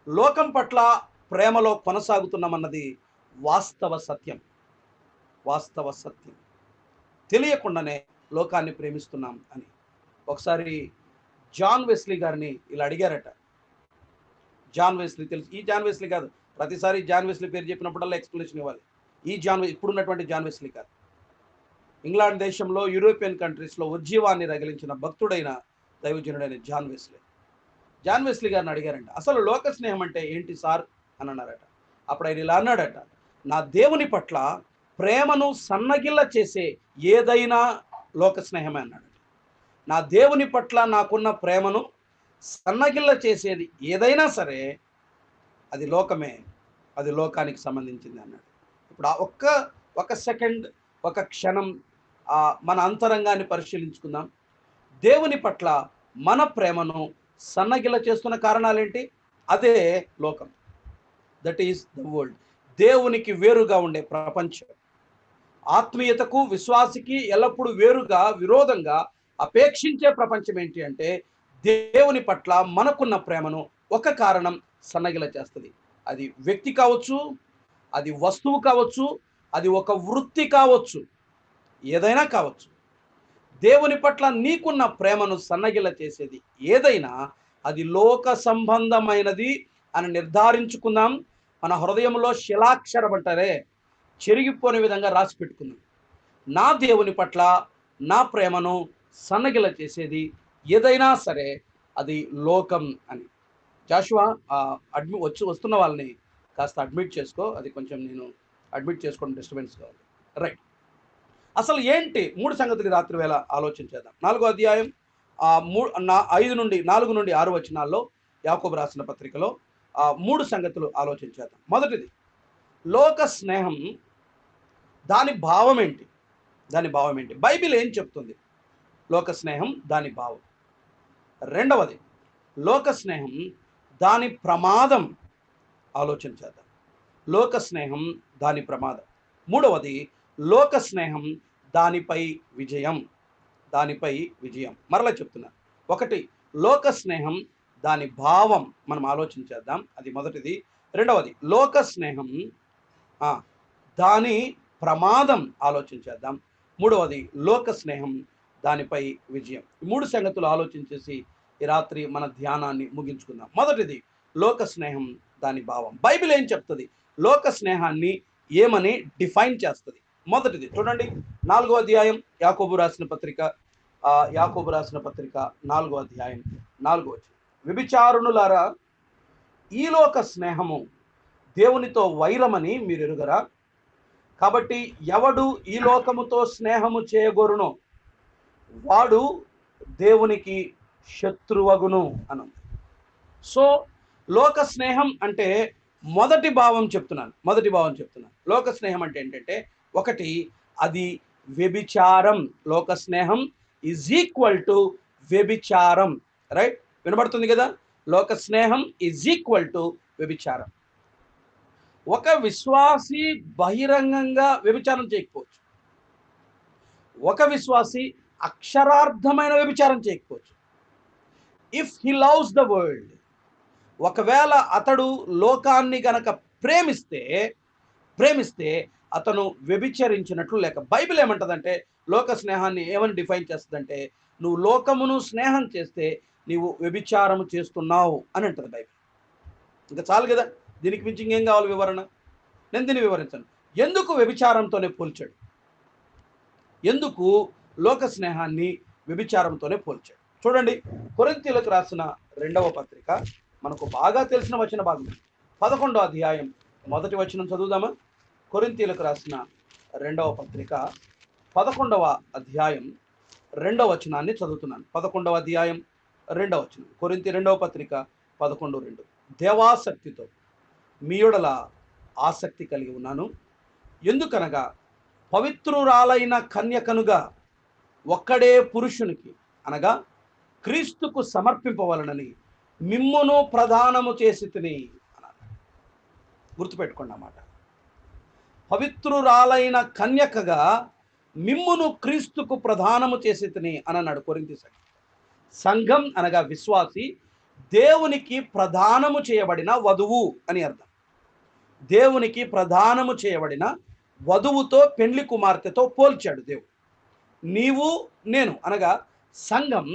లోకం పట్ల ప్రేమలో కొనసాగుతున్నామన్నది వాస్తవ సత్యం. వాస్తవ సత్యం. తెలియకుండానే లోకాన్ని ప్రేమిస్తున్నాం అని. ఒకసారి జాన్ వెస్లీ గారిని ఇలా అడిగారట. జాన్ వెస్లీ తెలుసు, ఈ జాన్ వెస్లీ కాదు, ప్రతిసారి జాన్ వెస్లీ పేరు చెప్పినప్పుడల్లా ఎక్స్ప్లెనేషన్ ఇవ్వాలి. ఈ ఇప్పుడున్నటువంటి జాన్ వెస్లీ కాదు. ఇంగ్లాండ్ దేశంలో, యూరోపియన్ కంట్రీస్లో ఉజ్జీవాన్ని రగిలించిన భక్తుడైన దైవజనుడైన జాన్ వెస్లీ. జాన్ వెస్లీ గారిని అడిగారంట, అసలు లోక స్నేహం అంటే ఏంటి సార్ అని అన్నారట. అప్పుడు ఆయన ఇలా అన్నాడట, నా దేవుని పట్ల ప్రేమను సన్నగిల్ల చేసే ఏదైనా లోక స్నేహమే అన్నాడు. నా దేవుని పట్ల నాకున్న ప్రేమను సన్నగిల్ల చేసేది ఏదైనా సరే అది లోకమే, అది లోకానికి సంబంధించింది అన్నాడు. ఇప్పుడు ఒక సెకండ్, ఒక క్షణం మన అంతరంగాన్ని పరిశీలించుకుందాం. దేవుని పట్ల మన ప్రేమను సన్నగిల్ల చేస్తున్న కారణాలేంటి? అదే లోకం. That is the world. దేవునికి వేరుగా ఉండే ప్రపంచం, ఆత్మీయతకు విశ్వాసికి ఎల్లప్పుడూ వేరుగా, విరోధంగా అపేక్షించే ప్రపంచం ఏంటి అంటే దేవుని పట్ల మనకున్న ప్రేమను ఒక కారణం సన్నగిల చేస్తుంది. అది వ్యక్తి కావచ్చు, అది వస్తువు కావచ్చు, అది ఒక వృత్తి కావచ్చు, ఏదైనా కావచ్చు. దేవుని పట్ల నీకున్న ప్రేమను సన్నగిల చేసేది ఏదైనా అది లోక సంబంధమైనది అని నిర్ధారించుకుందాం. మన హృదయంలో శిలాక్షరం అంటారే, చెరిగిపోని విధంగా రాసి పెట్టుకుందాం. నా దేవుని పట్ల నా ప్రేమను సన్నగిల చేసేది ఏదైనా సరే అది లోకం అని. జాషువా వస్తున్న వాళ్ళని కాస్త అడ్మిట్ చేసుకో, అది కొంచెం నేను అడ్మిట్ చేసుకోవడం డిస్టర్బెన్స్ కావాలి. రైట్, అసలు ఏంటి 3 సంగతులు రాత్రి వేళ ఆలోచించేద్దాం. 4వ అధ్యాయం 4 నుండి 6 వచనాల్లో యాకోబు రాసిన పత్రికలో 3 సంగతులు ఆలోచించేద్దాం. మొదటిది, లోక స్నేహం, దాని భావం ఏంటి? బైబిల్ ఏం చెప్తుంది? లోక స్నేహం దాని భావం. రెండవది, లోక స్నేహం దాని ప్రమాదం ఆలోచించేద్దాం. లోక స్నేహం దాని ప్రమాదం. మూడవది, లోక స్నేహం దానిపై విజయం. మరలా చెప్తున్నా. ఒకటి, లోక స్నేహం దాని భావం మనం ఆలోచించేద్దాం, అది మొదటిది. రెండవది, లోక స్నేహం దాని ప్రమాదం ఆలోచించేద్దాం. మూడవది, లోక స్నేహం దానిపై విజయం. ఈ 3 సంగతులు ఆలోచించేసి ఈ రాత్రి మన ధ్యానాన్ని ముగించుకుందాం. మొదటిది, లోక స్నేహం దాని భావం. బైబిల్ ఏం చెప్తుంది? లోక స్నేహాన్ని ఏమని డిఫైన్ చేస్తుంది? మొదటిది చూడండి, 4వ అధ్యాయం యాకోబు రాసిన పత్రిక 4వ అధ్యాయం 4వ వచనం. వ్యభిచారుణులారా, ఈ లోక స్నేహము దేవునితో వైరమని మీరు ఎరుగరా? కాబట్టి ఎవడు ఈ లోకముతో స్నేహము చేయగోరునో వాడు దేవునికి శత్రువగును అను. సో లోక స్నేహం అంటే మొదటి భావం చెప్తున్నాను. లోక స్నేహం అంటే ఏంటంటే, ఒకటి, అది వ్యభిచారం. లోక స్నేహం ఈజ్ ఈక్వల్ టు వ్యభిచారం. రైట్, వినబడుతుంది కదా? లోక స్నేహం ఈజ్ ఈక్వల్ టు వ్యభిచారం. ఒక విశ్వాసి బహిరంగంగా వ్యభిచారం చేయకపోవచ్చు, ఒక విశ్వాసి అక్షరార్థమైన వ్యభిచారం చేయకపోవచ్చు. If he loves the world, ఒకవేళ అతడు లోకాన్ని గనక ప్రేమిస్తే అతను వ్యభిచరించినట్లు లేక. బైబిల్ ఏమంటదంటే లోక స్నేహాన్ని ఏమని డిఫైన్ చేస్తుందంటే, నువ్వు లోకమును స్నేహం చేస్తే నీవు వ్యభిచారము చేస్తున్నావు అని అంటది బైబిల్. ఇంకా చాలు కదా, దీనికి మించి ఇంకేం కావాలి వివరణ? నేను దీన్ని వివరించాను. ఎందుకు వ్యభిచారంతోనే పోల్చాడు? ఎందుకు లోక స్నేహాన్ని వ్యభిచారంతోనే పోల్చాడు? చూడండి, కొరింథీయులకు రాసిన 2వ పత్రిక, మనకు బాగా తెలిసిన వచన భాగం, 11వ అధ్యాయం 1వ వచనం చదువుదామా? కొరింథీయులకు రాసిన 2వ పత్రిక 11వ అధ్యాయం 2వ వచనాన్ని చదువుతున్నాను. 11వ అధ్యాయం 2వ వచనం, కొరింథీ 2వ పత్రిక 11:2. దేవాసక్తితో మీ యెడల ఆసక్తి కలిగి ఉన్నాను, ఎందుకనగా పవిత్రురాలైన కన్యకనుగా ఒక్కడే పురుషునికి అనగా క్రీస్తుకు సమర్పింపవలనని మిమ్మును ప్రదానము చేసి తిని అన్నారు. గుర్తుపెట్టుకోండి అన్నమాట. పవిత్రురాలైన కన్యకగా మిమ్మును క్రీస్తుకు ప్రదానము చేసి తిని అని అన్నాడు కొరింథీ సంఘం. సంఘం అనగా విశ్వాసి, దేవునికి ప్రదానము చేయబడిన వధువు అని అర్థం. దేవునికి ప్రదానము చేయబడిన వధువుతో పెండ్లి కుమార్తెతో పోల్చాడు దేవుడు. నీవు నేను అనగా సంఘం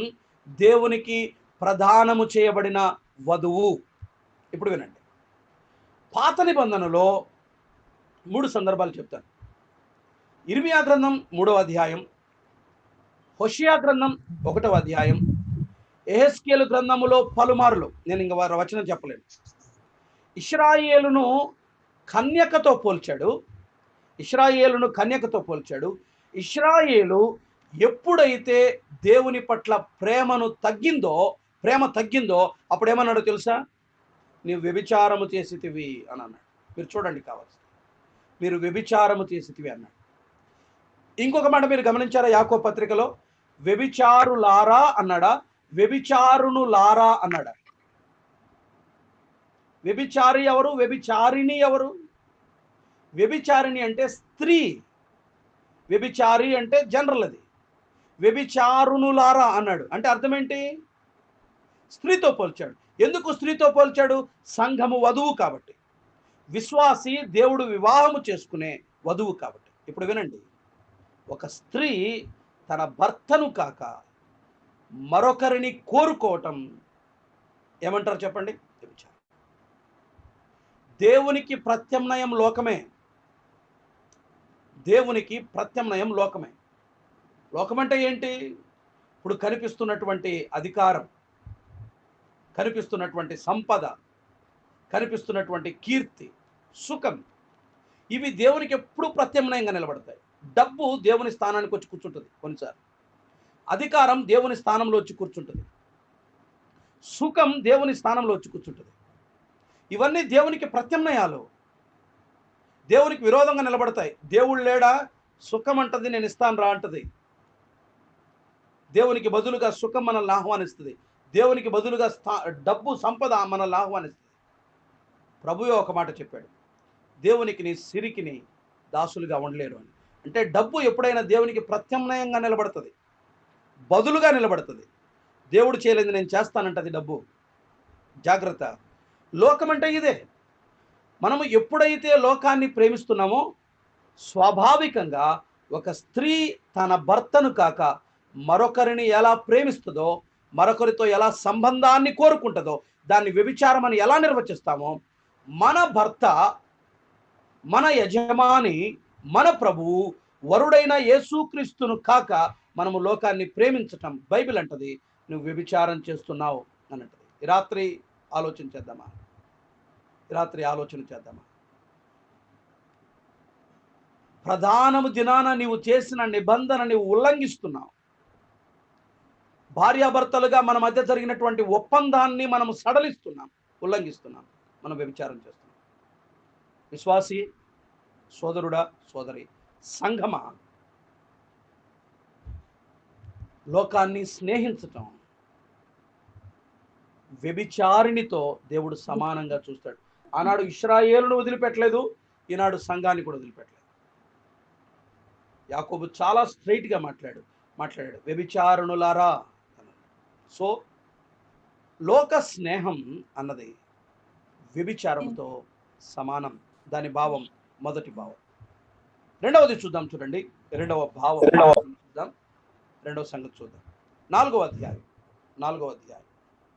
దేవునికి ప్రదానము చేయబడిన వధువు. ఇప్పుడు వినండి, పాత నిబంధనలో 3 సందర్భాలు చెప్తాను. ఇర్మియా గ్రంథం 3వ అధ్యాయం, హోషేయ గ్రంథం 1వ అధ్యాయం, యెహెజ్కేలు గ్రంథములో పలుమారులు, నేను ఇంక వారి వచనం చెప్పలేను, ఇశ్రాయేలును కన్యకతో పోల్చాడు. ఇశ్రాయేలు ఎప్పుడైతే దేవుని పట్ల ప్రేమ తగ్గిందో అప్పుడు ఏమన్నాడో తెలుసా? నీవు వ్యభిచారము చేసితివి అని అన్నాడు. మీరు చూడండి, కావాల్సి మీరు వ్యభిచారము చేసితివి అన్నాడు. ఇంకొక మాట మీరు గమనించారా? యాకోబు పత్రికలో వ్యభిచారులారా అన్నాడా, వ్యభిచారునులారా అన్నాడా? వ్యభిచారి ఎవరు, వ్యభిచారిణి ఎవరు? వ్యభిచారిణి అంటే స్త్రీ, వ్యభిచారి అంటే జనరల్. అది వ్యభిచారునులారా అన్నాడు అంటే అర్థం ఏంటి? స్త్రీతో పోల్చాడు. ఎందుకు స్త్రీతో పోల్చాడు? సంఘము వధువు కాబట్టి, విశ్వాసి దేవుడు వివాహము చేసుకునే వధువు కాబట్టి. ఇప్పుడు వినండి, ఒక స్త్రీ తన భర్తను కాక మరొకరిని కోరుకోవటం ఏమంటారు చెప్పండి? వ్యభిచారం. దేవునికి ప్రత్యామ్నాయం లోకమే. దేవునికి ప్రత్యామ్నాయం లోకమే. లోకం అంటే ఏంటి? ఇప్పుడు కనిపిస్తున్నటువంటి అధికారం, కనిపిస్తున్నటువంటి సంపద, కనిపిస్తున్నటువంటి కీర్తి, సుఖం, ఇవి దేవునికి ఎప్పుడు ప్రత్యామ్నాయంగా నిలబడతాయి. డబ్బు దేవుని స్థానానికి వచ్చి కూర్చుంటుంది కొన్నిసార్లు, అధికారం దేవుని స్థానంలో వచ్చి కూర్చుంటుంది, సుఖం దేవుని స్థానంలో వచ్చి కూర్చుంటుంది. ఇవన్నీ దేవునికి ప్రత్యామ్నాయాలు, దేవునికి విరోధంగా నిలబడతాయి. దేవుడు లేడా? సుఖం అంటది, నేను ఇస్తాను రా అంటది. దేవునికి బదులుగా సుఖం మనల్ని ఆహ్వానిస్తుంది. దేవునికి బదులుగా డబ్బు, సంపద మనల్ని ఆహ్వానిస్తుంది. ప్రభువే ఒక మాట చెప్పాడు, దేవునికి నీ సిరికిని దాసులుగా ఉండలేరు అని. అంటే డబ్బు ఎప్పుడైనా దేవునికి ప్రత్యామ్నాయంగా నిలబడుతుంది, బదులుగా నిలబడుతుంది. దేవుడు చేయలేదు నేను చేస్తానంటది డబ్బు. జాగ్రత్త. లోకం అంటే ఇదే. మనము ఎప్పుడైతే లోకాన్ని ప్రేమిస్తున్నామో స్వాభావికంగా ఒక స్త్రీ తన భర్తను కాక మరొకరిని ఎలా ప్రేమిస్తుందో, మరొకరితో ఎలా సంబంధాన్ని కోరుకుంటుందో దాన్ని వ్యభిచారం అని ఎలా నిర్వచిస్తామో, మన భర్త, మన యజమాని, మన ప్రభువు, వరుడైన యేసుక్రీస్తును కాక మనము లోకాన్ని ప్రేమించటం బైబిల్ అంటది నువ్వు వ్యభిచారం చేస్తున్నావు అని అంటది. ఈ రాత్రి ఆలోచన చేద్దామా? ప్రధానము దినాన నీవు చేసిన నిబంధన నీవు ఉల్లంఘిస్తున్నావు. భార్యాభర్తలుగా మన మధ్య జరిగినటువంటి ఒప్పందాన్ని మనం ఉల్లంఘిస్తున్నాం. మనం వ్యభిచారం చేస్తున్నాం. విశ్వాసి సోదరుడా, సోదరి, సంఘమా, లోకాన్ని స్నేహించటం వ్యభిచారినితో దేవుడు సమానంగా చూస్తాడు. ఆనాడు ఇశ్రాయేలును వదిలిపెట్టలేదు, ఈనాడు సంఘాన్ని కూడా వదిలిపెట్టలేదు. యాకోబు చాలా స్ట్రైట్గా మాట్లాడాడు వ్యభిచారునులారా. సో లోక స్నేహం అన్నది వ్యభిచారంతో సమానం. దాని భావం, మొదటి భావం. రెండవది చూద్దాం, చూడండి. రెండవ భావం చూద్దాం, రెండవ సంగతి చూద్దాం. 4వ అధ్యాయం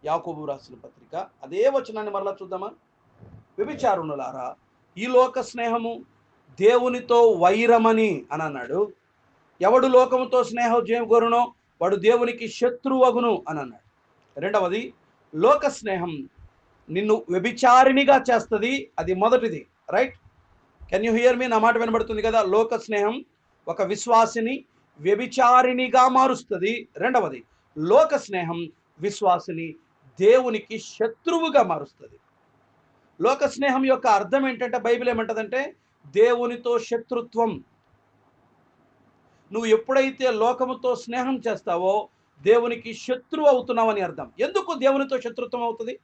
యాకోబు రాసిన పత్రిక, అదే వచనాన్ని మరలా చూద్దామా? వ్యభిచారునులారా, ఈ లోక స్నేహము దేవునితో వైరమని అని అన్నాడు. ఎవడు లోకముతో స్నేహం చేయగోరునో వాడు దేవునికి శత్రువగును అని అన్నాడు. రెండవది, లోక స్నేహం నిన్ను వ్యభిచారినిగా చేస్తుంది. అది మొదటిది. రైట్? కెన్ యూ హియర్ మీ? నా మాట వినబడుతుంది కదా? లోక స్నేహం ఒక విశ్వాసిని వ్యభిచారినిగా మారుస్తుంది. రెండవది, లోక స్నేహం విశ్వాసిని దేవునికి శత్రువుగా మారుస్తుంది. లోక స్నేహం యొక్క అర్థం ఏంటంటే, బైబిల్ ఏమంటదంటే దేవునితో శత్రుత్వం. నువ్వు ఎప్పుడైతే లోకముతో స్నేహం చేస్తావో దేవునికి శత్రువు అవుతున్నావు అని అర్థం. ఎందుకు దేవునితో శత్రుత్వం అవుతుంది?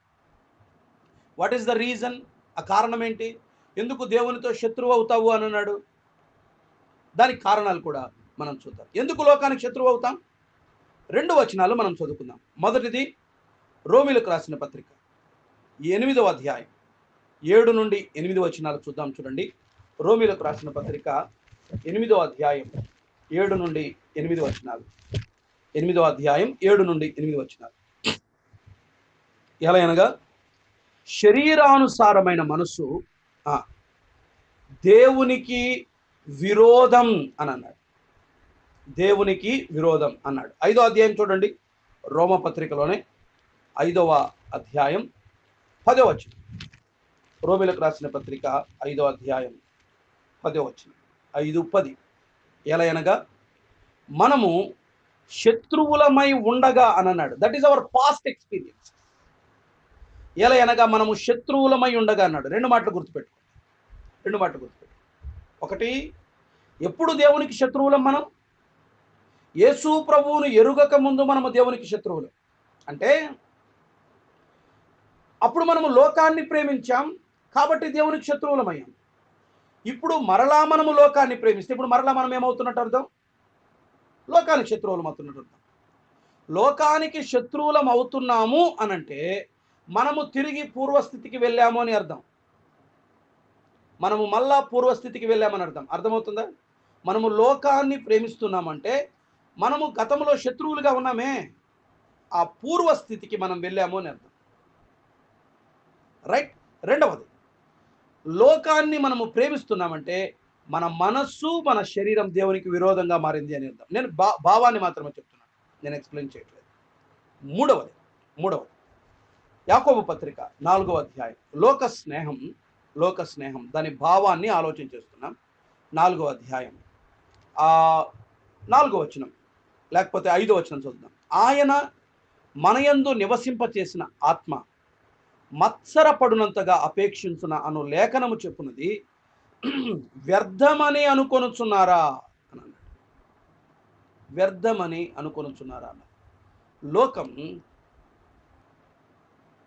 What is the reason? ఆ కారణం ఏంటి? ఎందుకు దేవునితో శత్రువు అవుతావు అని అన్నాడు? దానికి కారణాలు కూడా మనం చూద్దాం. ఎందుకు లోకానికి శత్రువు అవుతాం? 2 వచనాలు మనం చదువుకుందాం. మొదటిది రోమీలకు రాసిన పత్రిక 8వ అధ్యాయం 7 నుండి 8 వచనాలు చూద్దాం. చూడండి, రోమీలకు రాసిన పత్రిక 8వ అధ్యాయం 7 నుండి 8 వచనాలు. 8వ అధ్యాయం 7 నుండి 8 వచనాలు. ఎలా అనగా శరీరానుసారమైన మనసు దేవునికి విరోధం అని అన్నాడు. దేవునికి విరోధం అన్నాడు. 5వ అధ్యాయం చూడండి, రోమపత్రికలోనే 5వ అధ్యాయం 10వ వచనం. రోమీలకు రాసిన పత్రిక 5వ అధ్యాయం 10వ వచనం. 5:10 ఎలా అనగా మనము శత్రువులమై ఉండగా అని అన్నాడు. That is our past experience. ఎలా అనగా మనము శత్రువులమై ఉండగా అన్నాడు. రెండు మాటలు గుర్తుపెట్టుకోండి. ఒకటి, ఎప్పుడు దేవునికి శత్రువులం మనం? యేసు ప్రభువును ఎరుగక ముందు మనము దేవునికి శత్రువులు. అంటే అప్పుడు మనము లోకాన్ని ప్రేమించాం కాబట్టి దేవునికి శత్రువులమయ్యాం. ఇప్పుడు మరలా మనము లోకాన్ని ప్రేమిస్తే ఇప్పుడు మరలా మనం ఏమవుతున్నట్టు అర్థం? లోకానికి శత్రువులం అవుతున్నట్టు అర్థం. లోకానికి శత్రువులం అవుతున్నాము అనంటే మనము తిరిగి పూర్వస్థితికి వెళ్ళాము అని అర్థం. మనము మళ్ళా పూర్వస్థితికి వెళ్ళామని అర్థం. అర్థమవుతుందా? మనము లోకాన్ని ప్రేమిస్తున్నామంటే మనము గతంలో శత్రువులుగా ఉన్నామే, ఆ పూర్వస్థితికి మనం వెళ్ళాము అని అర్థం. రైట్. రెండవది, లోకాన్ని మనము ప్రేమిస్తున్నామంటే మన మనస్సు మన శరీరం దేవునికి విరోధంగా మారింది అని అర్థం. నేను భావాన్ని మాత్రమే చెప్తున్నాను, నేను ఎక్స్ప్లెయిన్ చేయట్లేదు. మూడవది యాకోబు పత్రిక 4వ అధ్యాయం లోక స్నేహం దాని భావాన్ని ఆలోచన చేస్తున్నాం. 4వ అధ్యాయం 4వ వచనం లేకపోతే 5వ వచనం చూద్దాం. ఆయన మనయందు నివసింపచేసిన ఆత్మ మత్సరపడునంతగా అపేక్షించున అను లేఖనము చెప్పున్నది వ్యర్థమని అనుకొనుచున్నారా అని అన్నాడు. వ్యర్థమని అనుకొనుచున్నారా అన్నాడు. లోకం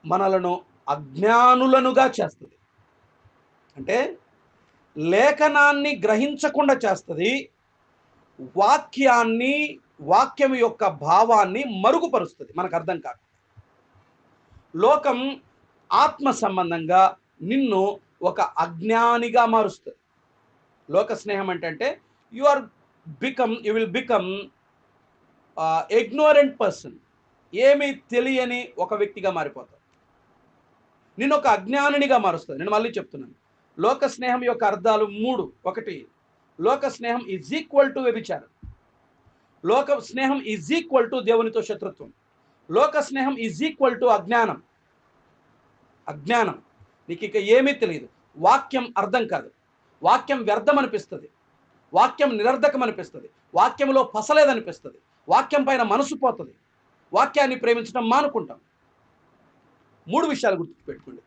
మనలను అజ్ఞానులనుగా చేస్తుంది. అంటే లేఖనాన్ని గ్రహించకుండా చేస్తుంది. వాక్యం యొక్క భావాన్ని మరుగుపరుస్తుంది మనకు అర్థం కాక. లోకం ఆత్మ సంబంధంగా నిన్ను ఒక అజ్ఞానిగా మారుస్తుంది. లోక స్నేహం అంటే you will become ignorant person. ఏమీ తెలియని ఒక వ్యక్తిగా మారిపోతావు. నిన్ను ఒక అజ్ఞానినిగా మారుస్తుంది. నేను మళ్ళీ చెప్తున్నాను, లోక స్నేహం యొక్క అర్థాలు 3. ఒకటి, లోక స్నేహం ఈజ్ ఈక్వల్ టు వ్యభిచారం. లోక స్నేహం ఈజ్ ఈక్వల్ టు దేవునితో శత్రుత్వం. లోక స్నేహం ఈజ్ ఈక్వల్ టు అజ్ఞానం. నీకు ఇక ఏమీ తెలియదు. వాక్యం అర్థం కాదు. వాక్యం వ్యర్థం అనిపిస్తుంది. వాక్యం నిరర్ధకం అనిపిస్తుంది. వాక్యంలో పసలేదనిపిస్తుంది. వాక్యం పైన మనసు పోతుంది. వాక్యాన్ని ప్రేమించడం మానుకుంటాం. 3 విషయాలు గుర్తుపెట్టుకోండి.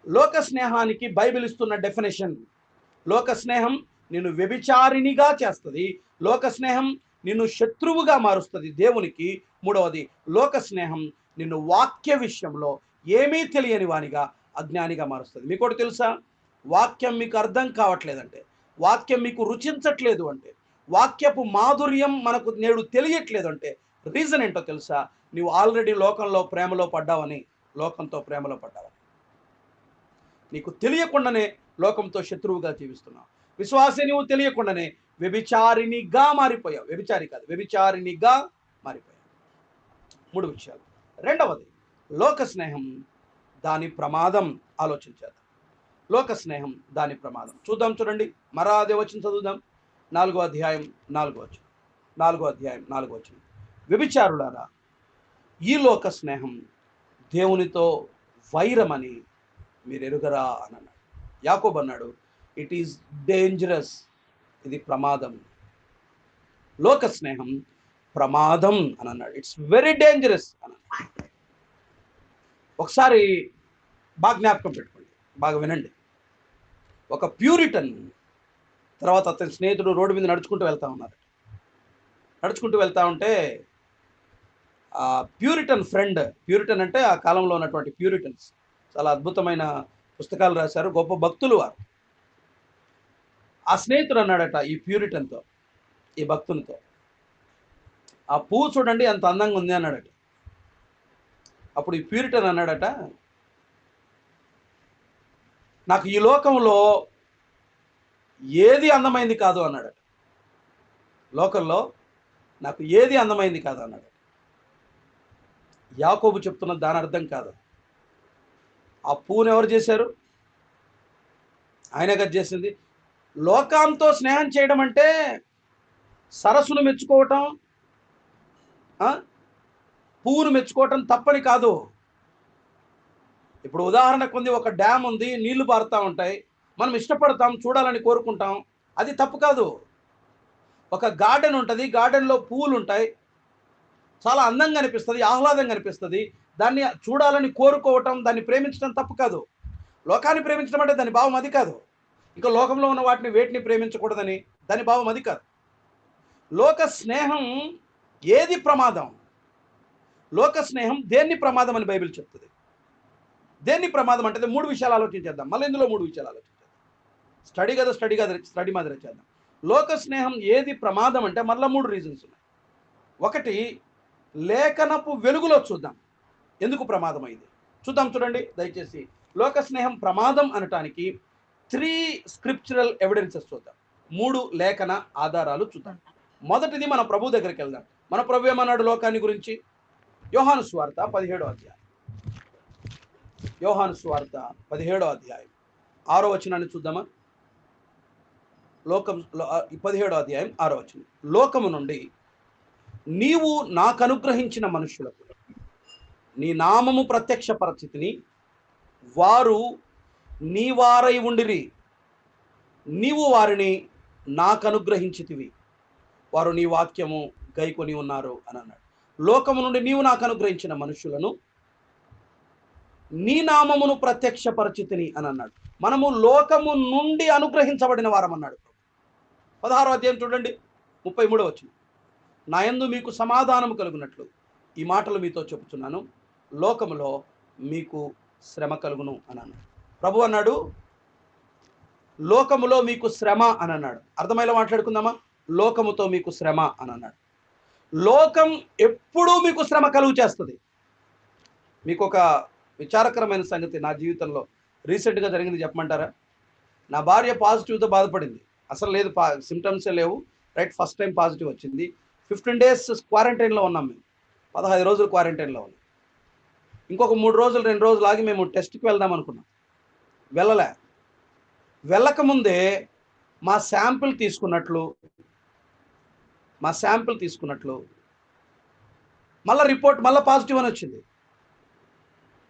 లోక స్నేహానికి బైబిల్ ఇస్తున్న డెఫినేషన్: లోక స్నేహం నిన్ను వ్యభిచారినిగా చేస్తుంది. లోక స్నేహం నిన్ను శత్రువుగా మారుస్తుంది దేవునికి. మూడవది, లోక స్నేహం నిన్ను వాక్య విషయంలో ఏమీ తెలియని వానిగా, అజ్ఞానిగా మారుస్తుంది. మీకు ఒకటి తెలుసా? వాక్యం మీకు అర్థం కావట్లేదంటే, వాక్యం మీకు రుచించట్లేదు అంటే, వాక్యపు మాధుర్యం మనకు నేడు తెలియట్లేదు అంటే రీజన్ ఏంటో తెలుసా? నువ్వు ఆల్రెడీ లోకంలో ప్రేమలో పడ్డావని, లోకంతో ప్రేమలో పడ్డావని. నీకు తెలియకుండానే లోకంతో శత్రువుగా జీవిస్తున్నావు. విశ్వాసే నువ్వు తెలియకుండానే వ్యభిచారినిగా మారిపోయావు. వ్యభిచారినిగా మారిపోయావు. 3 విషయాలు. రెండవది, లోక స్నేహం దాని ప్రమాదం. ఆలోచించేద్దాం. లోక స్నేహం దాని ప్రమాదం చూడండి. మరాదే వచనం చదువుదాం. 4వ అధ్యాయం 4వ వచనం. వ్యభిచారులారా, ఈ లోక స్నేహం దేవునితో వైరమని మీరు ఎరుగరా అని అన్నాడు. యాకోబు అన్నాడు, ఇట్ ఈస్ డేంజరస్. ఇది ప్రమాదం. లోక స్నేహం ప్రమాదం అని అన్నాడు. ఇట్స్ వెరీ డేంజరస్ అని అన్నాడు. ఒకసారి బాగా జ్ఞాపకం పెట్టుకోండి, బాగా వినండి. ఒక ప్యూరిటన్ తర్వాత అతని స్నేహితుడు రోడ్డు మీద నడుచుకుంటూ వెళ్తా ఉంటే ప్యూరిటన్ ఫ్రెండ్, ప్యూరిటన్ అంటే ఆ కాలంలో ఉన్నటువంటి ప్యూరిటన్స్ చాలా అద్భుతమైన పుస్తకాలు రాశారు, గొప్ప భక్తులు వారు. ఆ స్నేహితుడు అన్నాడట ఈ ప్యూరిటన్తో, ఈ భక్తునితో, ఆ పువ్వు చూడండి అంత అందంగా ఉంది అన్నాడట. అప్పుడు ఈ ప్యూరిటన్ అన్నాడట, నాకు ఈ లోకంలో ఏది అందమైంది కాదు అన్నాడు. లోకంలో నాకు ఏది అందమైంది కాదు అన్నాడు. యాకోబు చెప్తున్న దాని అర్థం కాదు. ఆ పువ్వును ఎవరు చేశారు? ఆయన కదా చేసింది. లోకంతో స్నేహం చేయడం అంటే సరస్సును మెచ్చుకోవటం, పువ్వును మెచ్చుకోవటం తప్పని కాదు. ఇప్పుడు ఉదాహరణకు ఉంది, ఒక డ్యామ్ ఉంది, నీళ్లు పారుతూ ఉంటాయి, మనం ఇష్టపడతాం, చూడాలని కోరుకుంటాం, అది తప్పు కాదు. ఒక గార్డెన్ ఉంటుంది, గార్డెన్లో పువ్వులు ఉంటాయి, చాలా అందంగా అనిపిస్తుంది, ఆహ్లాదంగా అనిపిస్తుంది, దాన్ని చూడాలని కోరుకోవటం, దాన్ని ప్రేమించడం తప్పు కాదు. లోకాన్ని ప్రేమించడం అంటే దాని భావం అది కాదు. ఇంకా లోకంలో ఉన్న వాటిని వేటిని ప్రేమించకూడదని దాని భావం అది కాదు. లోక స్నేహం ఏది ప్రమాదం? లోక స్నేహం దేన్ని ప్రమాదం అని బైబిల్ చెప్తుంది. దేన్ని ప్రమాదం అంటే 3 విషయాలు ఆలోచించేద్దాం. మళ్ళీ ఇందులో 3 విషయాలు ఆలోచించేద్దాం. స్టడీ మాదిరి చేద్దాం. లోక స్నేహం ఏది ప్రమాదం అంటే మళ్ళీ 3 రీజన్స్ ఉన్నాయి. ఒకటి, లేఖనపు వెలుగులో చూద్దాం ఎందుకు ప్రమాదం అయింది. చూడండి దయచేసి. లోక స్నేహం ప్రమాదం అనటానికి 3 స్క్రిప్చురల్ ఎవిడెన్సెస్ చూద్దాం. 3 లేఖన ఆధారాలు చూద్దాం. మొదటిది మన ప్రభు దగ్గరికి వెళ్దాం. మన ప్రభు ఏమన్నాడు లోకాన్ని గురించి? యోహాను సువార్త 17వ అధ్యాయం. యోహాను సువార్త 17వ అధ్యాయం 6వ వచనాన్ని చూద్దామా? 17వ అధ్యాయం 6వ వచనం. లోకము నుండి నీవు నాకు అనుగ్రహించిన మనుషులకు నీ నామము ప్రత్యక్షపరచితిని, వారు నీ వారై ఉండిరి, నీవు వారిని నాకు అనుగ్రహించితివి, వారు నీ వాక్యము గైకొని ఉన్నారు అని అన్నాడు. లోకము నుండి నీవు నాకు అనుగ్రహించిన మనుషులను నీ నామమును ప్రత్యక్షపరచితిని అని అన్నాడు. మనము లోకము నుండి అనుగ్రహించబడిన వారం అన్నాడు. 16వ అధ్యాయం చూడండి, 33వ వచనం. నా యందు మీకు సమాధానము కలుగునట్లు ఈ మాటలు మీతో చెబుతున్నాను, లోకములో మీకు శ్రమ కలుగును అని అన్నాడు. ప్రభు అన్నాడు లోకములో మీకు శ్రమ అని అన్నాడు. అర్థమయ్యేలా మాట్లాడుకుందామా? లోకముతో మీకు శ్రమ అని అన్నాడు. లోకం ఎప్పుడూ మీకు శ్రమ కలుగు చేస్తుంది. మీకు ఒక విచారకరమైన సంగతి నా జీవితంలో రీసెంట్గా జరిగింది చెప్పమంటారా? నా భార్య పాజిటివ్తో బాధపడింది. అసలు లేదు, సిమ్టమ్సే లేవు, రైట్, ఫస్ట్ టైం పాజిటివ్ వచ్చింది. 15 days క్వారంటైన్లో ఉన్నాం మేము. 15 రోజులు క్వారంటైన్లో ఉన్నాం. ఇంకొక 3 రోజులు 2 రోజులు ఆగి మేము టెస్ట్కి వెళ్దాం అనుకున్నాం. వెళ్ళకముందే మా శాంపిల్ తీసుకున్నట్లు మళ్ళీ రిపోర్ట్ మళ్ళీ పాజిటివ్ అని వచ్చింది.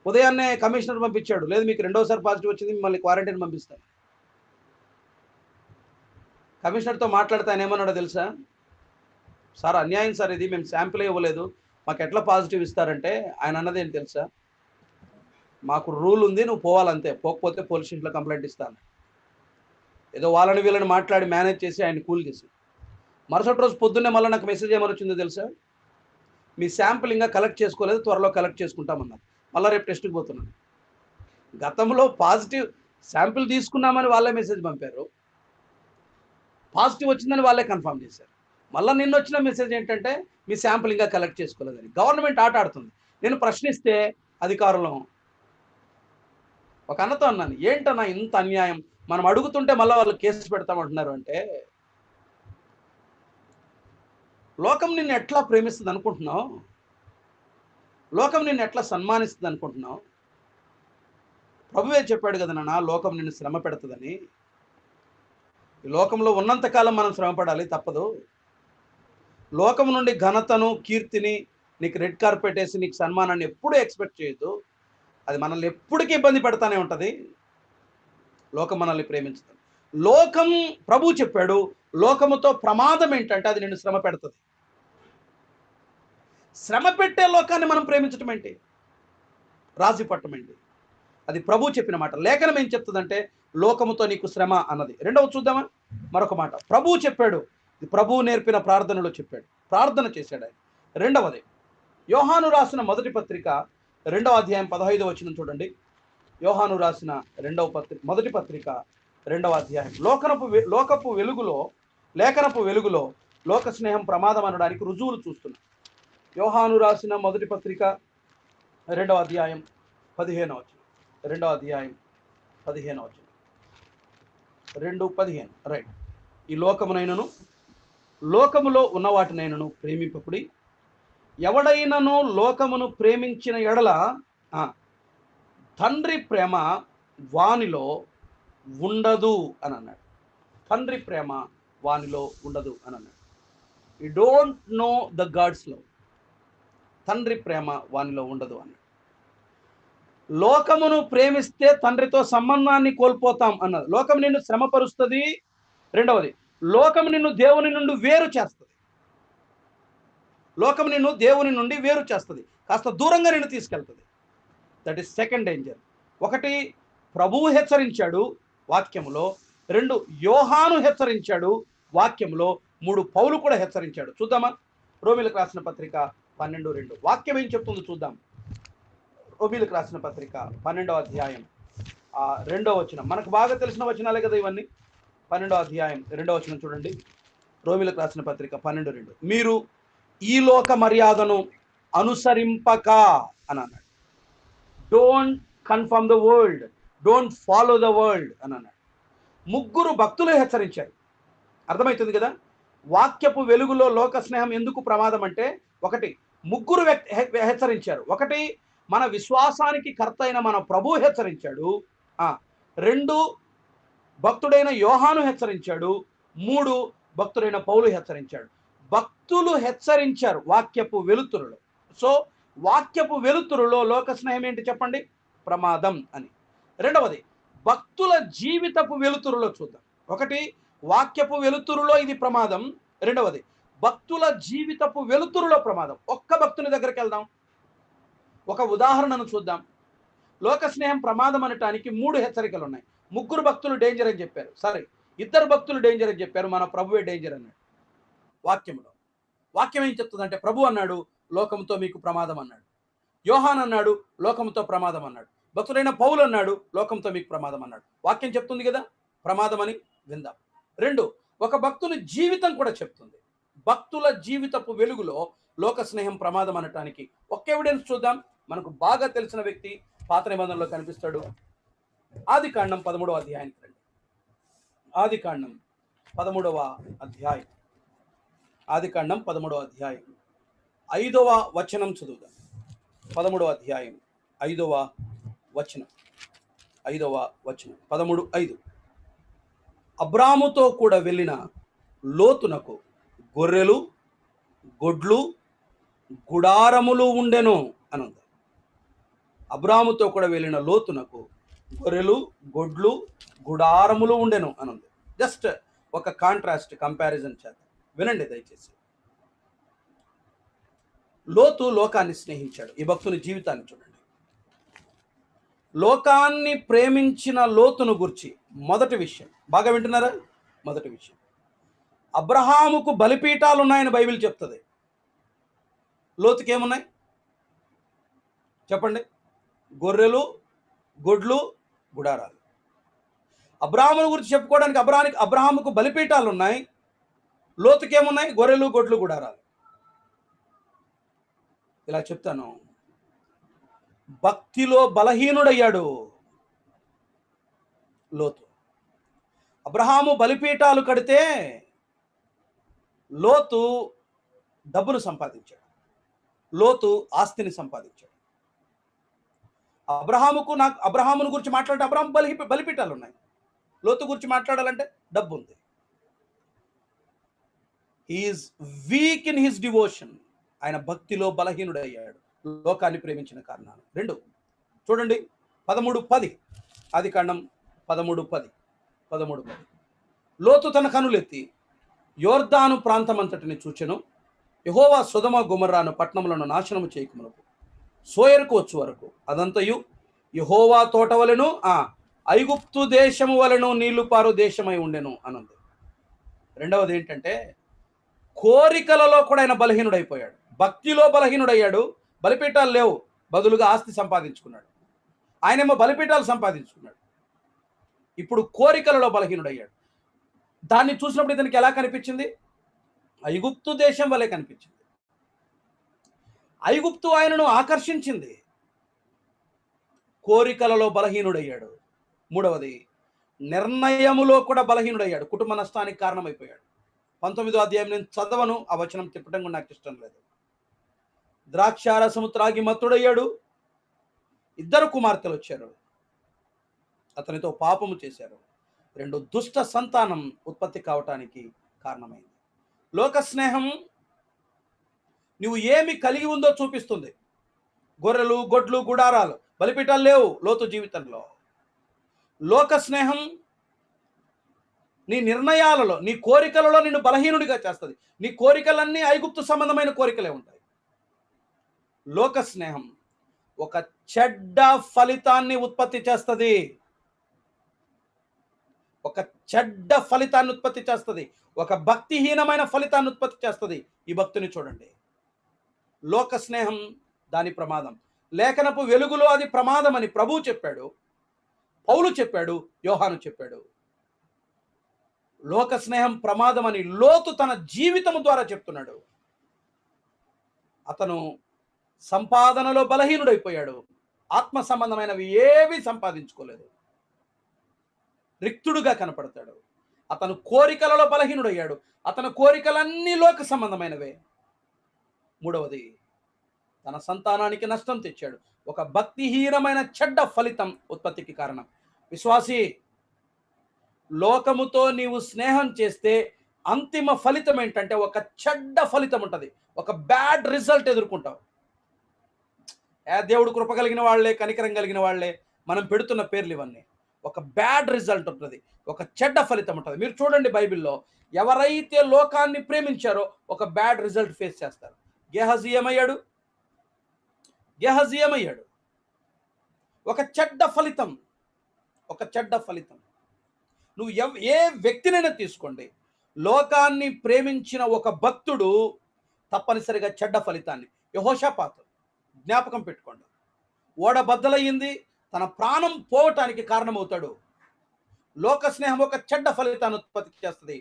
ఉదయాన్నే కమిషనర్ పంపించాడు, లేదు మీకు 2వసారి పాజిటివ్ వచ్చింది, మిమ్మల్ని క్వారంటైన్ పంపిస్తాను. కమిషనర్తో మాట్లాడితే ఆయన ఏమన్నాడో తెలుసా? సార్ అన్యాయం సార్, ఇది మేము శాంపిల్ ఇవ్వలేదు, మాకు ఎట్లా పాజిటివ్ ఇస్తారంటే ఆయన అన్నది ఏంటి తెలుసా? మాకు రూల్ ఉంది, నువ్వు పోవాలంతే, పోకపోతే పోలీస్ స్టేషన్లో కంప్లైంట్ ఇస్తాను. ఏదో వాళ్ళని వీళ్ళని మాట్లాడి మేనేజ్ చేసి ఆయన కూల్ చేసి మరుసటి రోజు పొద్దున్నే మళ్ళీ నాకు మెసేజ్ ఏమని వచ్చిందో తెలుసా? మీ శాంపిల్ ఇంకా కలెక్ట్ చేసుకోలేదు, త్వరలో కలెక్ట్ చేసుకుంటామన్నారు. మళ్ళీ రేపు టెస్ట్కి పోతున్నాను. గతంలో పాజిటివ్ శాంపిల్ తీసుకున్నామని వాళ్ళే మెసేజ్ పంపారు, పాజిటివ్ వచ్చిందని వాళ్ళే కన్ఫర్మ్ చేశారు. మళ్ళీ నిన్న వచ్చిన మెసేజ్ ఏంటంటే మీ శాంపిల్ ఇంకా కలెక్ట్ చేసుకోలేదని. గవర్నమెంట్ ఆట ఆడుతుంది. నేను ప్రశ్నిస్తే అధికారులు, ఒక అన్నతో అన్నాను, ఏంటన్నా ఇంత అన్యాయం, మనం అడుగుతుంటే మళ్ళీ వాళ్ళు కేసు పెడతామంటున్నారు అంటే. లోకం నిన్ను ఎట్లా ప్రేమిస్తుంది అనుకుంటున్నావు? లోకం నిన్ను ఎట్లా సన్మానిస్తుంది అనుకుంటున్నావు? ప్రభువే చెప్పాడు కదా నాన్న, లోకం నిన్ను శ్రమ పెడుతుందని. ఈ లోకంలో ఉన్నంతకాలం మనం శ్రమ పడాలి, తప్పదు. లోకం నుండి ఘనతను, కీర్తిని, నీకు రెడ్ కార్పెట్ వేసి నీకు సన్మానాన్ని ఎప్పుడూ ఎక్స్పెక్ట్ చేయొద్దు. అది మనల్ని ఎప్పటికీ ఇబ్బంది పెడతానే ఉంటుంది. లోకం మనల్ని ప్రేమించుతుంది. లోకం, ప్రభు చెప్పాడు, లోకముతో ప్రమాదం ఏంటంటే అది నిన్ను శ్రమ పెడుతుంది. శ్రమ పెట్టే లోకాన్ని మనం ప్రేమించటం ఏంటి? రాజీ పట్టం ఏంటి? అది ప్రభు చెప్పిన మాట. లేఖనం ఏం చెప్తుందంటే లోకముతో నీకు శ్రమ అన్నది. రెండవ చూద్దామా? మరొక మాట ప్రభువు చెప్పాడు, ప్రభువు నేర్పిన ప్రార్థనలో చెప్పాడు, ప్రార్థన చేశాడు ఆయన. రెండవది యోహాను రాసిన మొదటి పత్రిక 2వ అధ్యాయం 15వ వచనం చూడండి. యోహాను రాసిన మొదటి పత్రిక 2వ అధ్యాయం. లేఖనపు వెలుగులో లోక స్నేహం ప్రమాదం అనడానికి రుజువులు చూస్తున్నాం. యోహాను రాసిన మొదటి పత్రిక 2వ అధ్యాయం 15వ వచనం. 2వ అధ్యాయం 15వ వచనం. 2:15 రైట్. ఈ లోకమునైనను లోకములో ఉన్న వాటినైనను ప్రేమింపకుడి, ఎవడైనను లోకమును ప్రేమించిన ఎడల తండ్రి ప్రేమ వానిలో ఉండదు అని అన్నాడు. తండ్రి ప్రేమ వానిలో ఉండదు అని అన్నాడు. You don't know the God's love. తండ్రి ప్రేమ వానిలో ఉండదు అన్నాడు. లోకమును ప్రేమిస్తే తండ్రితో సంబంధాన్ని కోల్పోతాం అన్నది. లోకం నిన్ను శ్రమపరుస్తుంది. రెండవది, లోకం నిన్ను దేవుని నుండి వేరు చేస్తుంది. లోకం నిన్ను దేవుని నుండి వేరు చేస్తుంది, కాస్త దూరంగా నిన్ను తీసుకెళ్తుంది. That is second danger. ఒకటి ప్రభువు హెచ్చరించాడు వాక్యములో, 2 యోహాను హెచ్చరించాడు వాక్యములో, 3 పౌలు కూడా హెచ్చరించాడు. చూద్దామా? రోమీలకు రాసిన పత్రిక 12:2 వాక్యం ఏం చెప్తుందో చూద్దాం. రోమీలకు రాసిన పత్రిక 12వ అధ్యాయం 2వ వచనం. మనకు బాగా తెలిసిన వచనాలే కదా ఇవన్నీ. 12వ అధ్యాయం 2వ వచనం చూడండి. రోమీలకు రాసిన పత్రిక 12:2 మీరు ఈ లోక మర్యాదను అనుసరింపక అని అన్నాడు. Don't confirm the world, don't follow the world అని అన్నాడు. 3 భక్తులు హెచ్చరించారు. అర్థమవుతుంది కదా? వాక్యపు వెలుగులో లోక స్నేహం ఎందుకు ప్రమాదం అంటే, ఒకటి 3 హెచ్చరించారు. ఒకటి మన విశ్వాసానికి కర్త అయిన మన ప్రభు హెచ్చరించాడు. 2 భక్తుడైన యోహాను హెచ్చరించాడు. 3 భక్తుడైన పౌలు హెచ్చరించాడు. భక్తులు హెచ్చరించారు వాక్యపు వెలుతురులో. సో వాక్యపు వెలుతురులో లోక స్నేహం ఏంటి చెప్పండి? ప్రమాదం అని. రెండవది, భక్తుల జీవితపు వెలుతురులో చూద్దాం. ఒకటి వాక్యపు వెలుతురులో ఇది ప్రమాదం. రెండవది, భక్తుల జీవితపు వెలుతురులో ప్రమాదం. ఒక్క భక్తుని దగ్గరికి వెళ్దాం, ఒక ఉదాహరణను చూద్దాం. లోక స్నేహం ప్రమాదం అనటానికి 3 హెచ్చరికలు ఉన్నాయి. 3 భక్తులు డేంజర్ అని చెప్పారు. సరే, 2 భక్తులు డేంజర్ అని చెప్పారు. మన ప్రభువే డేంజర్ అన్నాడు వాక్యంలో. వాక్యం ఏం చెప్తుందంటే, ప్రభు అన్నాడు లోకంతో మీకు ప్రమాదం అన్నాడు. యోహాన్ అన్నాడు లోకంతో ప్రమాదం అన్నాడు. భక్తుడైన పౌలు అన్నాడు లోకంతో మీకు ప్రమాదం అన్నాడు. వాక్యం చెప్తుంది కదా ప్రమాదం అని. విందాం. 2, ఒక భక్తుని జీవితం కూడా చెప్తుంది. భక్తుల జీవితపు వెలుగులో లోక స్నేహం ప్రమాదం అనటానికి ఒక్క ఎవిడెన్స్ చూద్దాం. మనకు బాగా తెలిసిన వ్యక్తి పాత నిబంధనలో కనిపిస్తాడు. ఆదికాండం 13వ అధ్యాయానికి రండి. ఆదికాండం 13వ అధ్యాయం. ఆదికాండం 13వ అధ్యాయం 5వ వచనం చదువుదాం. 13వ అధ్యాయం 5వ వచనం. 5వ వచనం 13:5 అబ్రాముతో కూడా వెళ్ళిన లోతునకు గొర్రెలు, గొడ్లు, గుడారములు ఉండెను అని ఉంది. అబ్రాముతో కూడా వెళ్ళిన లోతునకు గొర్రెలు, గొడ్లు, గుడారములు ఉండెను అని ఉంది. జస్ట్ ఒక కాంట్రాస్ట్ కంపారిజన్ చేద్దాం, వినండి దయచేసి. లోతు లోకాన్ని స్నేహించాడు. ఈ భక్తుని జీవితాన్ని చూడండి. లోకాన్ని ప్రేమించిన లోతును గురించి మొదటి విషయం, బాగా వింటున్నారా? మొదటి విషయం, అబ్రహాముకు బలిపీఠాలు ఉన్నాయని బైబిల్ చెప్తుంది. లోతుకి ఏమున్నాయి చెప్పండి? గొర్రెలు, గొడ్లు, గుడారాలు. అబ్రహాముని గురించి చెప్పుకోవడానికి అబ్రహాముకు బలిపీఠాలు ఉన్నాయి. లోతుకి ఏమున్నాయి? గొర్రెలు, గొడ్లు, గుడారాలు. ఇలా చెప్తాను, భక్తిలో బలహీనుడయ్యాడు లోతు. అబ్రహాము బలిపీఠాలు కడితే లోతు డబ్బును సంపాదించాడు. లోతు ఆస్తిని సంపాదించాడు. అబ్రహామును గురించి మాట్లాడితే అబ్రహాం బలిపీఠాలు ఉన్నాయి. లోతు గురించి మాట్లాడాలంటే డబ్బు ఉంది. He is weak in his devotion. ఆయన భక్తిలో బలహీనుడయ్యాడు లోకాన్ని ప్రేమించిన కారణాలు. 2 చూడండి, 13:10 ఆదికాండం 13:10 లోతు తన కనులెత్తి యోర్దాను ప్రాంతమంతటిని చూచెను. యెహోవా సొదొమ గొమొర్రాను పట్టణములను నాశనము చేయకమునకు సోయరుకు వచ్చు వరకు అదంతయు యెహోవా తోట వలెను ఐగుప్తు దేశము వలెను నీళ్లు పారు దేశమై ఉండెను అనుంది. రెండవది ఏంటంటే, కోరికలలో కూడా ఆయన బలహీనుడైపోయాడు. భక్తిలో బలహీనుడయ్యాడు. బలిపీఠాలు లేవు, బదులుగా ఆస్తి సంపాదించుకున్నాడు. ఆయనేమో బలిపీఠాలు సంపాదించుకున్నాడు. ఇప్పుడు కోరికలలో బలహీనుడయ్యాడు. దాన్ని చూసినప్పుడు ఇతనికి ఎలా కనిపించింది? ఐగుప్తు దేశం వలె కనిపించింది. ఐగుప్తు ఆయనను ఆకర్షించింది. కోరికలలో బలహీనుడయ్యాడు. 3వది, నిర్ణయములో కూడా బలహీనుడయ్యాడు, కుటుంబ నష్టానికి కారణమైపోయాడు. 19వ అధ్యాయం నేను చదవను, ఆ వచనం తిప్పటం కూడా నాకు ఇష్టం లేదు. ద్రాక్షారసము త్రాగి మత్తుడయ్యాడు. 2 కుమార్తెలు వచ్చారు, అతనితో పాపము చేశారు. 2 దుష్ట సంతానం ఉత్పత్తి కావటానికి కారణమైంది. లోక స్నేహం నువ్వు ఏమి కలిగి ఉందో చూపిస్తుంది. గొర్రెలు, గొడ్లు, గుడారాలు, బలిపీఠాలు లేవు లోతు జీవితంలో. లోక స్నేహం నీ నిర్ణయాలలో, నీ కోరికలలో నిన్ను బలహీనుడిగా చేస్తుంది. నీ కోరికలన్నీ ఐగుప్తు సంబంధమైన కోరికలే ఉంటాయి. లోక స్నేహం ఒక చెడ్డ ఫలితాన్ని ఉత్పత్తి చేస్తుంది. ఒక చెడ్డ ఫలితాన్ని ఉత్పత్తి చేస్తుంది. ఒక భక్తిహీనమైన ఫలితాన్ని ఉత్పత్తి చేస్తుంది. ఈ భక్తుని చూడండి. లోక స్నేహం దాని ప్రమాదం. లేఖనపు వెలుగులో అది ప్రమాదం అని ప్రభువు చెప్పాడు, పౌలు చెప్పాడు, యోహాను చెప్పాడు. లోక స్నేహం ప్రమాదం అని లోతు తన జీవితము ద్వారా చెప్తున్నాడు. అతను సంపాదనలో బలహీనుడైపోయాడు. ఆత్మ సంబంధమైనవి ఏవి సంపాదించుకోలేదు. రిక్తుడుగా కనపడతాడు. అతను కోరికలలో బలహీనుడయ్యాడు. అతని కోరికలన్నీ లోక సంబంధమైనవే. 3వది, తన సంతానానికి నష్టం తెచ్చాడు. ఒక భక్తిహీనమైన చెడ్డ ఫలితం ఉత్పత్తికి కారణం. విశ్వాసి, లోకముతో నీవు స్నేహం చేస్తే అంతిమ ఫలితం ఏంటంటే ఒక చెడ్డ ఫలితం ఉంటుంది. ఒక బ్యాడ్ రిజల్ట్ ఎదుర్కొంటావు. దేవుడు కృప కలిగిన వాళ్ళే, కనికరం కలిగిన వాళ్ళే మనం పెడుతున్న పేర్లు ఇవన్నీ. ఒక బ్యాడ్ రిజల్ట్ ఉంటుంది, ఒక చెడ్డ ఫలితం ఉంటుంది. మీరు చూడండి, బైబిల్లో ఎవరైతే లోకాన్ని ప్రేమించారో ఒక బ్యాడ్ రిజల్ట్ ఫేస్ చేస్తారు. గేహజీ ఏమయ్యాడు? ఒక చెడ్డ ఫలితం. ఒక చెడ్డ ఫలితం. నువ్వు ఏ వ్యక్తినైనా తీసుకోండి, లోకాన్ని ప్రేమించిన ఒక భక్తుడు తప్పనిసరిగా చెడ్డ ఫలితాన్ని. యెహోషాపాతు జ్ఞాపకం పెట్టుకోండి, ఓడ బద్దలయ్యింది, తన ప్రాణం పోవటానికి కారణమవుతాడు. లోక స్నేహం ఒక చెడ్డ ఫలితాన్ని ఉత్పత్తి చేస్తుంది.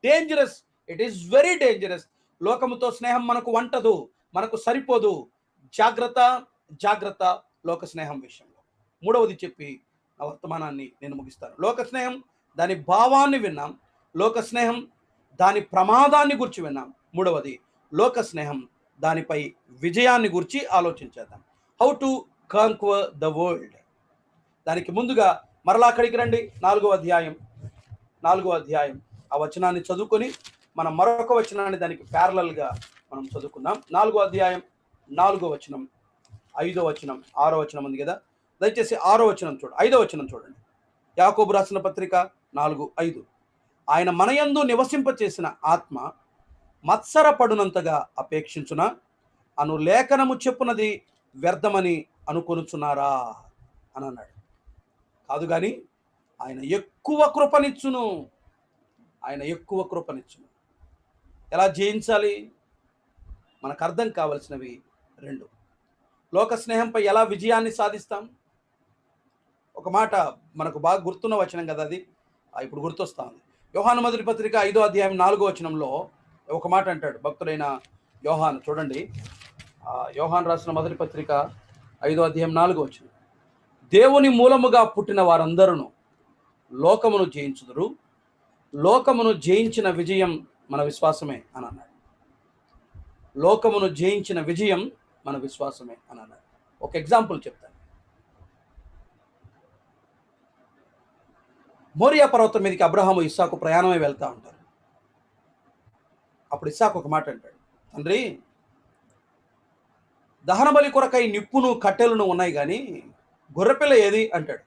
Dangerous, it is very dangerous. లోకముతో స్నేహం మనకు వంటదు, మనకు సరిపోదు. జాగ్రత్త, జాగ్రత్త లోక స్నేహం విషయంలో. 3వది చెప్పి నా వర్తమానాన్ని నేను ముగిస్తాను. లోక స్నేహం దాని భావాన్ని విన్నాం. లోక స్నేహం దాని ప్రమాదాన్ని గురించి విన్నాం. 3వది, లోక స్నేహం దానిపై విజయాన్ని గురించి ఆలోచించేద్దాం. How to conquer the world. దానికి ముందుగా మరలా అక్కడికి రండి. 4వ అధ్యాయం ఆ వచనాన్ని చదువుకొని మనం మరొక వచనాన్ని దానికి ప్యారలల్గా మనం చదువుకుందాం. 4వ అధ్యాయం 4వ వచనం, 5వ వచనం, 6వ వచనం ఉంది కదా. దయచేసి 6వ వచనం చూడండి, 5వ వచనం చూడండి. యాకోబు రాసిన పత్రిక 4:5. ఆయన మనయందు నివసింపచేసిన ఆత్మ మత్సరపడునంతగా అపేక్షించున అను లేఖనము చెప్పునది వ్యర్థమని అనుకొనుచున్నారా అని అన్నాడు. కాదు కానీ ఆయన ఎక్కువ కృపనిచ్చును. ఎలా జయించాలి? మనకు అర్థం కావలసినవి 2. లోక స్నేహంపై ఎలా విజయాన్ని సాధిస్తాం? ఒక మాట మనకు బాగా గుర్తున్న వచనం కదా, అది ఇప్పుడు గుర్తొస్తా ఉంది. యోహాను మొదటి పత్రిక 5వ అధ్యాయం 4వ వచనంలో ఒక మాట అంటాడు భక్తుడైన యోహాను. చూడండి, యోహాను రాసిన మొదటి పత్రిక 5వ అధ్యాయం 4వ వచనం. దేవుని మూలముగా పుట్టిన వారందరూ లోకమును జయించుదురు, లోకమును జయించిన విజయం మన విశ్వాసమే అని అన్నాడు. లోకమును జయించిన విజయం మన విశ్వాసమే అని అన్నాడు. ఒక ఎగ్జాంపుల్ చెప్తాను. మోరియా పర్వతం మీదకి అబ్రహాము, ఇస్సాకు ప్రయాణమై వెళ్తూ ఉంటారు. అప్పుడు ఇస్సాకు ఒక మాట అంటాడు, తండ్రి, దహన బలి కొరకై నిప్పును కట్టెలను ఉన్నాయి కానీ గొర్రెపిల్ల ఏది అంటాడు.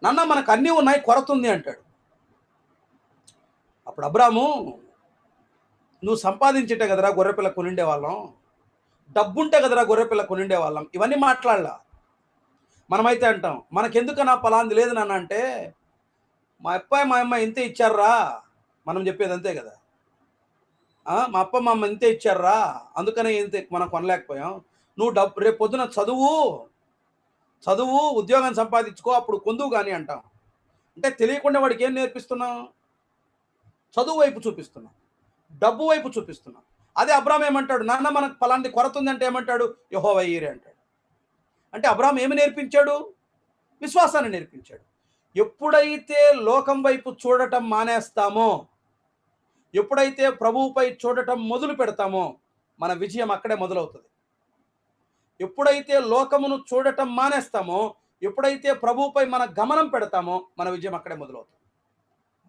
నాన్న, మనకు అన్నీ ఉన్నాయి, కొరత ఉంది అంటాడు. అప్పుడు అబ్రాము, నువ్వు సంపాదించేటే కదరా గొర్రెపిల్ల కొనిండే వాళ్ళం, డబ్బుంటే కదరా గొర్రెపిల్ల కొనిండే వాళ్ళం. ఇవన్నీ మాట్లాడలా. మనమైతే అంటాం, మనకెందుకన్నా పలాంది లేదు నాన్న అంటే, మా అబ్బాయి మా అమ్మ ఇంతే ఇచ్చారా, మనం చెప్పేది అంతే కదా. మా అప్ప మా అమ్మ ఇంతే ఇచ్చారా, అందుకనే ఇంతే మనం కొనలేకపోయాం. నువ్వు రేపు పొద్దున చదువు ఉద్యోగం సంపాదించుకో, అప్పుడు కొందువు కానీ అంటాం. అంటే తెలియకుండా వాడికి ఏం నేర్పిస్తున్నాం? చదువు వైపు చూపిస్తున్నాం, డబ్బు వైపు చూపిస్తున్నాం. అదే అబ్రామ్ ఏమంటాడు, నాన్న మనకు పలాంటి కొరత ఉందంటే ఏమంటాడు? యెహోవా ఈరే అంటాడు. అంటే అబ్రామ్ ఏమి నేర్పించాడు? విశ్వాసాన్ని నేర్పించాడు. ఎప్పుడైతే లోకం వైపు చూడటం మానేస్తామో, ఎప్పుడైతే ప్రభువుపై చూడటం మొదలు పెడతామో మన విజయం అక్కడే మొదలవుతుంది. ఎప్పుడైతే లోకమును చూడటం మానేస్తామో, ఎప్పుడైతే ప్రభువుపై మన గమనం పెడతామో మన విజయం అక్కడే మొదలవుతుంది.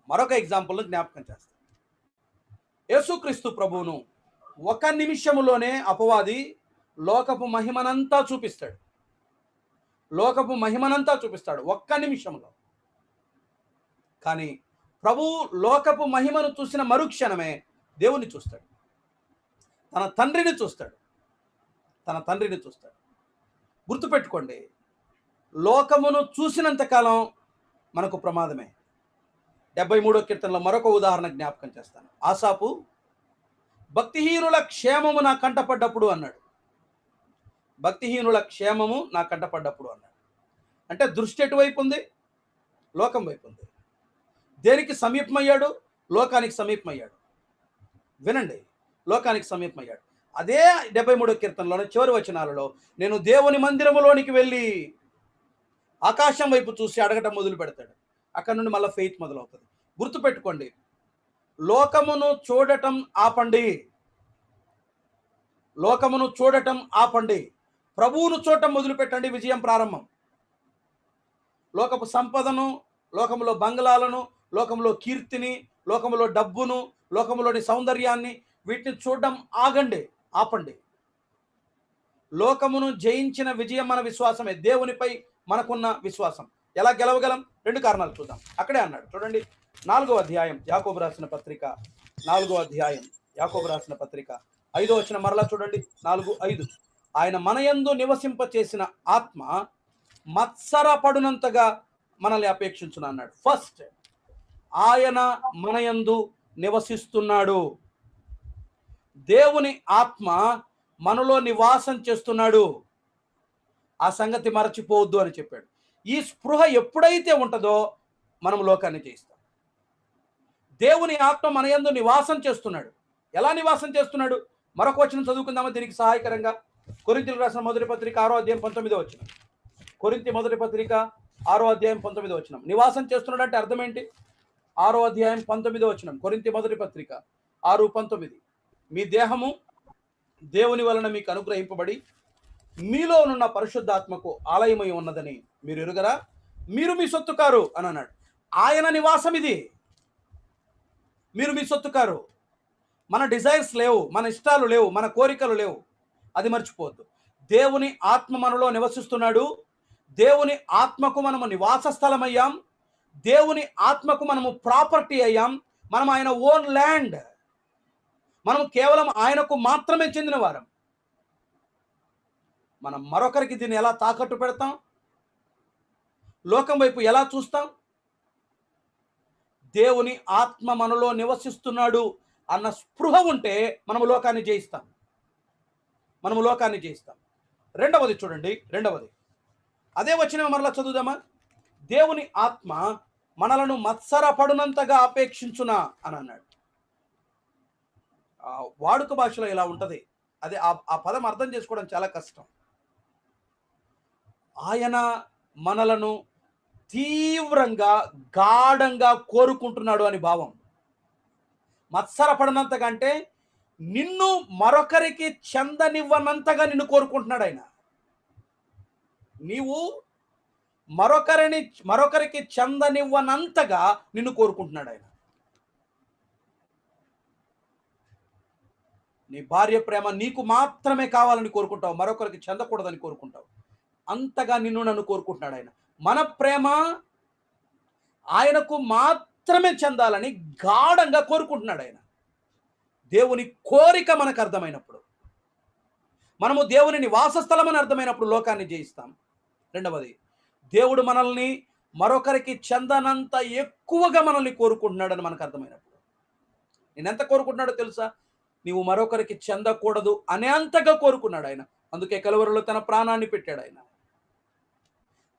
మరొక ఎగ్జాంపుల్ జ్ఞాపకం చేస్తాను. యేసుక్రీస్తు ప్రభువును ఒక నిమిషములోనే అపవాది లోకపు మహిమనంతా చూపిస్తాడు. లోకపు మహిమనంతా చూపిస్తాడు ఒక్క నిమిషంలో. కానీ ప్రభువు లోకపు మహిమను చూసిన మరుక్షణమే దేవుణ్ణి చూస్తాడు, తన తండ్రిని చూస్తాడు, తన తండ్రిని చూస్తాడు. గుర్తుపెట్టుకోండి, లోకమును చూసినంతకాలం మనకు ప్రమాదమే. 73వ కీర్తనలో మరొక ఉదాహరణ జ్ఞాపకం చేస్తాను. ఆసాపు భక్తిహీనుల క్షేమము నా కంటపడ్డప్పుడు అన్నాడు. భక్తిహీనుల క్షేమము నా కంటపడ్డప్పుడు అన్నాడు. అంటే దృష్టి ఎటువైపు ఉంది? లోకం వైపు ఉంది. దేనికి సమీపమయ్యాడు? లోకానికి సమీపమయ్యాడు. వినండి, లోకానికి సమీపమయ్యాడు. అదే 73వ కీర్తనలోని చివరి వచనాలలో నేను దేవుని మందిరములోనికి వెళ్ళి ఆకాశం వైపు చూసి అడగటం మొదలు పెడతాడు. అక్కడ నుండి మళ్ళీ ఫెయిత్ మొదలవుతుంది. గుర్తుపెట్టుకోండి, లోకమును చూడటం ఆపండి, లోకమును చూడటం ఆపండి, ప్రభువును చూడటం మొదలుపెట్టండి, విజయం ప్రారంభం. లోకపు సంపదను, లోకములో బంగ్లాలను, లోకంలో కీర్తిని, లోకములో డబ్బును, లోకములోని సౌందర్యాన్ని, వీటిని చూడడం ఆపండి. లోకమును జయించిన విజయం మన విశ్వాసమే, దేవునిపై మనకున్న విశ్వాసం. ఎలా గెలవగలం? 2 కారణాలు చూద్దాం. అక్కడే అన్నాడు చూడండి, 4వ అధ్యాయం యాకోబు రాసిన పత్రిక, 4వ అధ్యాయం యాకోబు రాసిన పత్రిక 5వ వచనం మరలా చూడండి, 4:5. ఆయన మనయందు నివసింప చేసిన ఆత్మ మత్సరపడునంతగా మనల్ని అపేక్షించును అన్నాడు. ఫస్ట్, ఆయన మనయందు నివసిస్తున్నాడు. దేవుని ఆత్మ మనలో నివాసం చేస్తున్నాడు. ఆ సంగతి మరచిపోవద్దు అని చెప్పాడు. ఈ స్పృహ ఎప్పుడైతే ఉంటుందో మనం లోకాన్ని జయిస్తాం. దేవుని ఆత్మ మన యందు నివాసం చేస్తున్నాడు. ఎలా నివాసం చేస్తున్నాడు? మరొక వచనం చదువుకుందామా దీనికి సహాయకరంగా. కొరింథీయులకు రాసిన మొదటి పత్రిక 6వ అధ్యాయం 19వ వచనం. కొరింథీ మొదటి పత్రిక 6వ అధ్యాయం 19వ వచనం. నివాసం చేస్తున్నాడు అంటే అర్థం ఏంటి? 6వ అధ్యాయం 19వ వచనం. కొరింథీ మొదటి పత్రిక 6:19. మీ దేహము దేవుని వలన మీకు అనుగ్రహింపబడి మీలో ఉన్న పరిశుద్ధాత్మకు ఆలయమై ఉన్నదని మీరు ఎరుగరా? మీరు మీ సొత్తు కారు అని అన్నాడు. ఆయన నివాసం ఇది. మీరు మీ సొత్తు కారు. మన డిజైర్స్ లేవు, మన ఇష్టాలు లేవు, మన కోరికలు లేవు. అది మర్చిపోవద్దు. దేవుని ఆత్మ మనలో నివసిస్తున్నాడు. దేవుని ఆత్మకు మనము నివాస స్థలం అయ్యాం. దేవుని ఆత్మకు మనము ప్రాపర్టీ అయ్యాం. మనం ఆయన ఓన్ ల్యాండ్. మనం కేవలం ఆయనకు మాత్రమే చెందిన వారం. మనం మరొకరికి దీన్ని ఎలా తాకట్టు పెడతాం? లోకం వైపు ఎలా చూస్తాం? దేవుని ఆత్మ మనలో నివసిస్తున్నాడు అన్న స్పృహ ఉంటే మనము లోకాన్ని జయిస్తాం. మనము లోకాన్ని జయిస్తాం. రెండవది చూడండి, రెండవది అదే వచనం మరలా చదువుదామా. దేవుని ఆత్మ మనలను మత్సరపడునంతగా అపేక్షించునా అని అన్నాడు. వాడుక భాషలో ఇలా ఉంటది. అదే ఆ పదం అర్థం చేసుకోవడం చాలా కష్టం. ఆయన మనలను తీవ్రంగా గాఢంగా కోరుకుంటున్నాడు అని భావం. మత్సరపడినంతగా అంటే నిన్ను మరొకరికి చెందనివ్వనంతగా నిన్ను కోరుకుంటున్నాడు ఆయన. నీవు మరొకరికి చెందనివ్వనంతగా నిన్ను కోరుకుంటున్నాడు ఆయన. నీ భార్య ప్రేమ నీకు మాత్రమే కావాలని కోరుకుంటావు, మరొకరికి చెందకూడదని కోరుకుంటావు. అంతగా నిన్ను నన్ను కోరుకుంటున్నాడు ఆయన. మన ప్రేమ ఆయనకు మాత్రమే చెందాలని గాఢంగా కోరుకుంటున్నాడు ఆయన. దేవుని కోరిక మనకు అర్థమైనప్పుడు, మనము దేవుని నివాస స్థలం అని అర్థమైనప్పుడు లోకాన్ని జయిస్తాం. రెండవది, దేవుడు మనల్ని మరొకరికి చెందనంత ఎక్కువగా మనల్ని కోరుకుంటున్నాడని మనకు అర్థమైనప్పుడు. నేను ఎంత కోరుకుంటున్నాడో తెలుసా? నీవు మరొకరికి చెందకూడదు అనేంతగా కోరుకున్నాడు ఆయన. అందుకే కలువరిలో తన ప్రాణాన్ని పెట్టాడు ఆయన.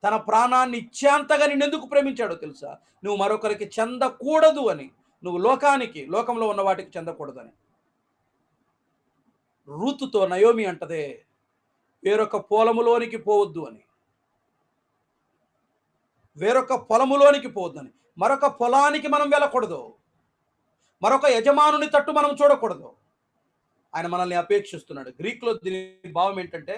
తన ప్రాణాన్ని ఇచ్చేంతగా నిన్నెందుకు ప్రేమించాడో తెలుసా? నువ్వు మరొకరికి చెందకూడదు అని. నువ్వు లోకంలో ఉన్న వాటికి చెందకూడదని. రూతుతో నయోమి అంటదే, వేరొక పొలములోనికి పోవద్దు అని. వేరొక పొలములోనికి పోవద్దని. మరొక పొలానికి మనం వెళ్ళకూడదు. మరొక యజమానుని తట్టు మనం చూడకూడదు. ఆయన మనల్ని అపేక్షిస్తున్నాడు. గ్రీక్లో దీని భావం ఏంటంటే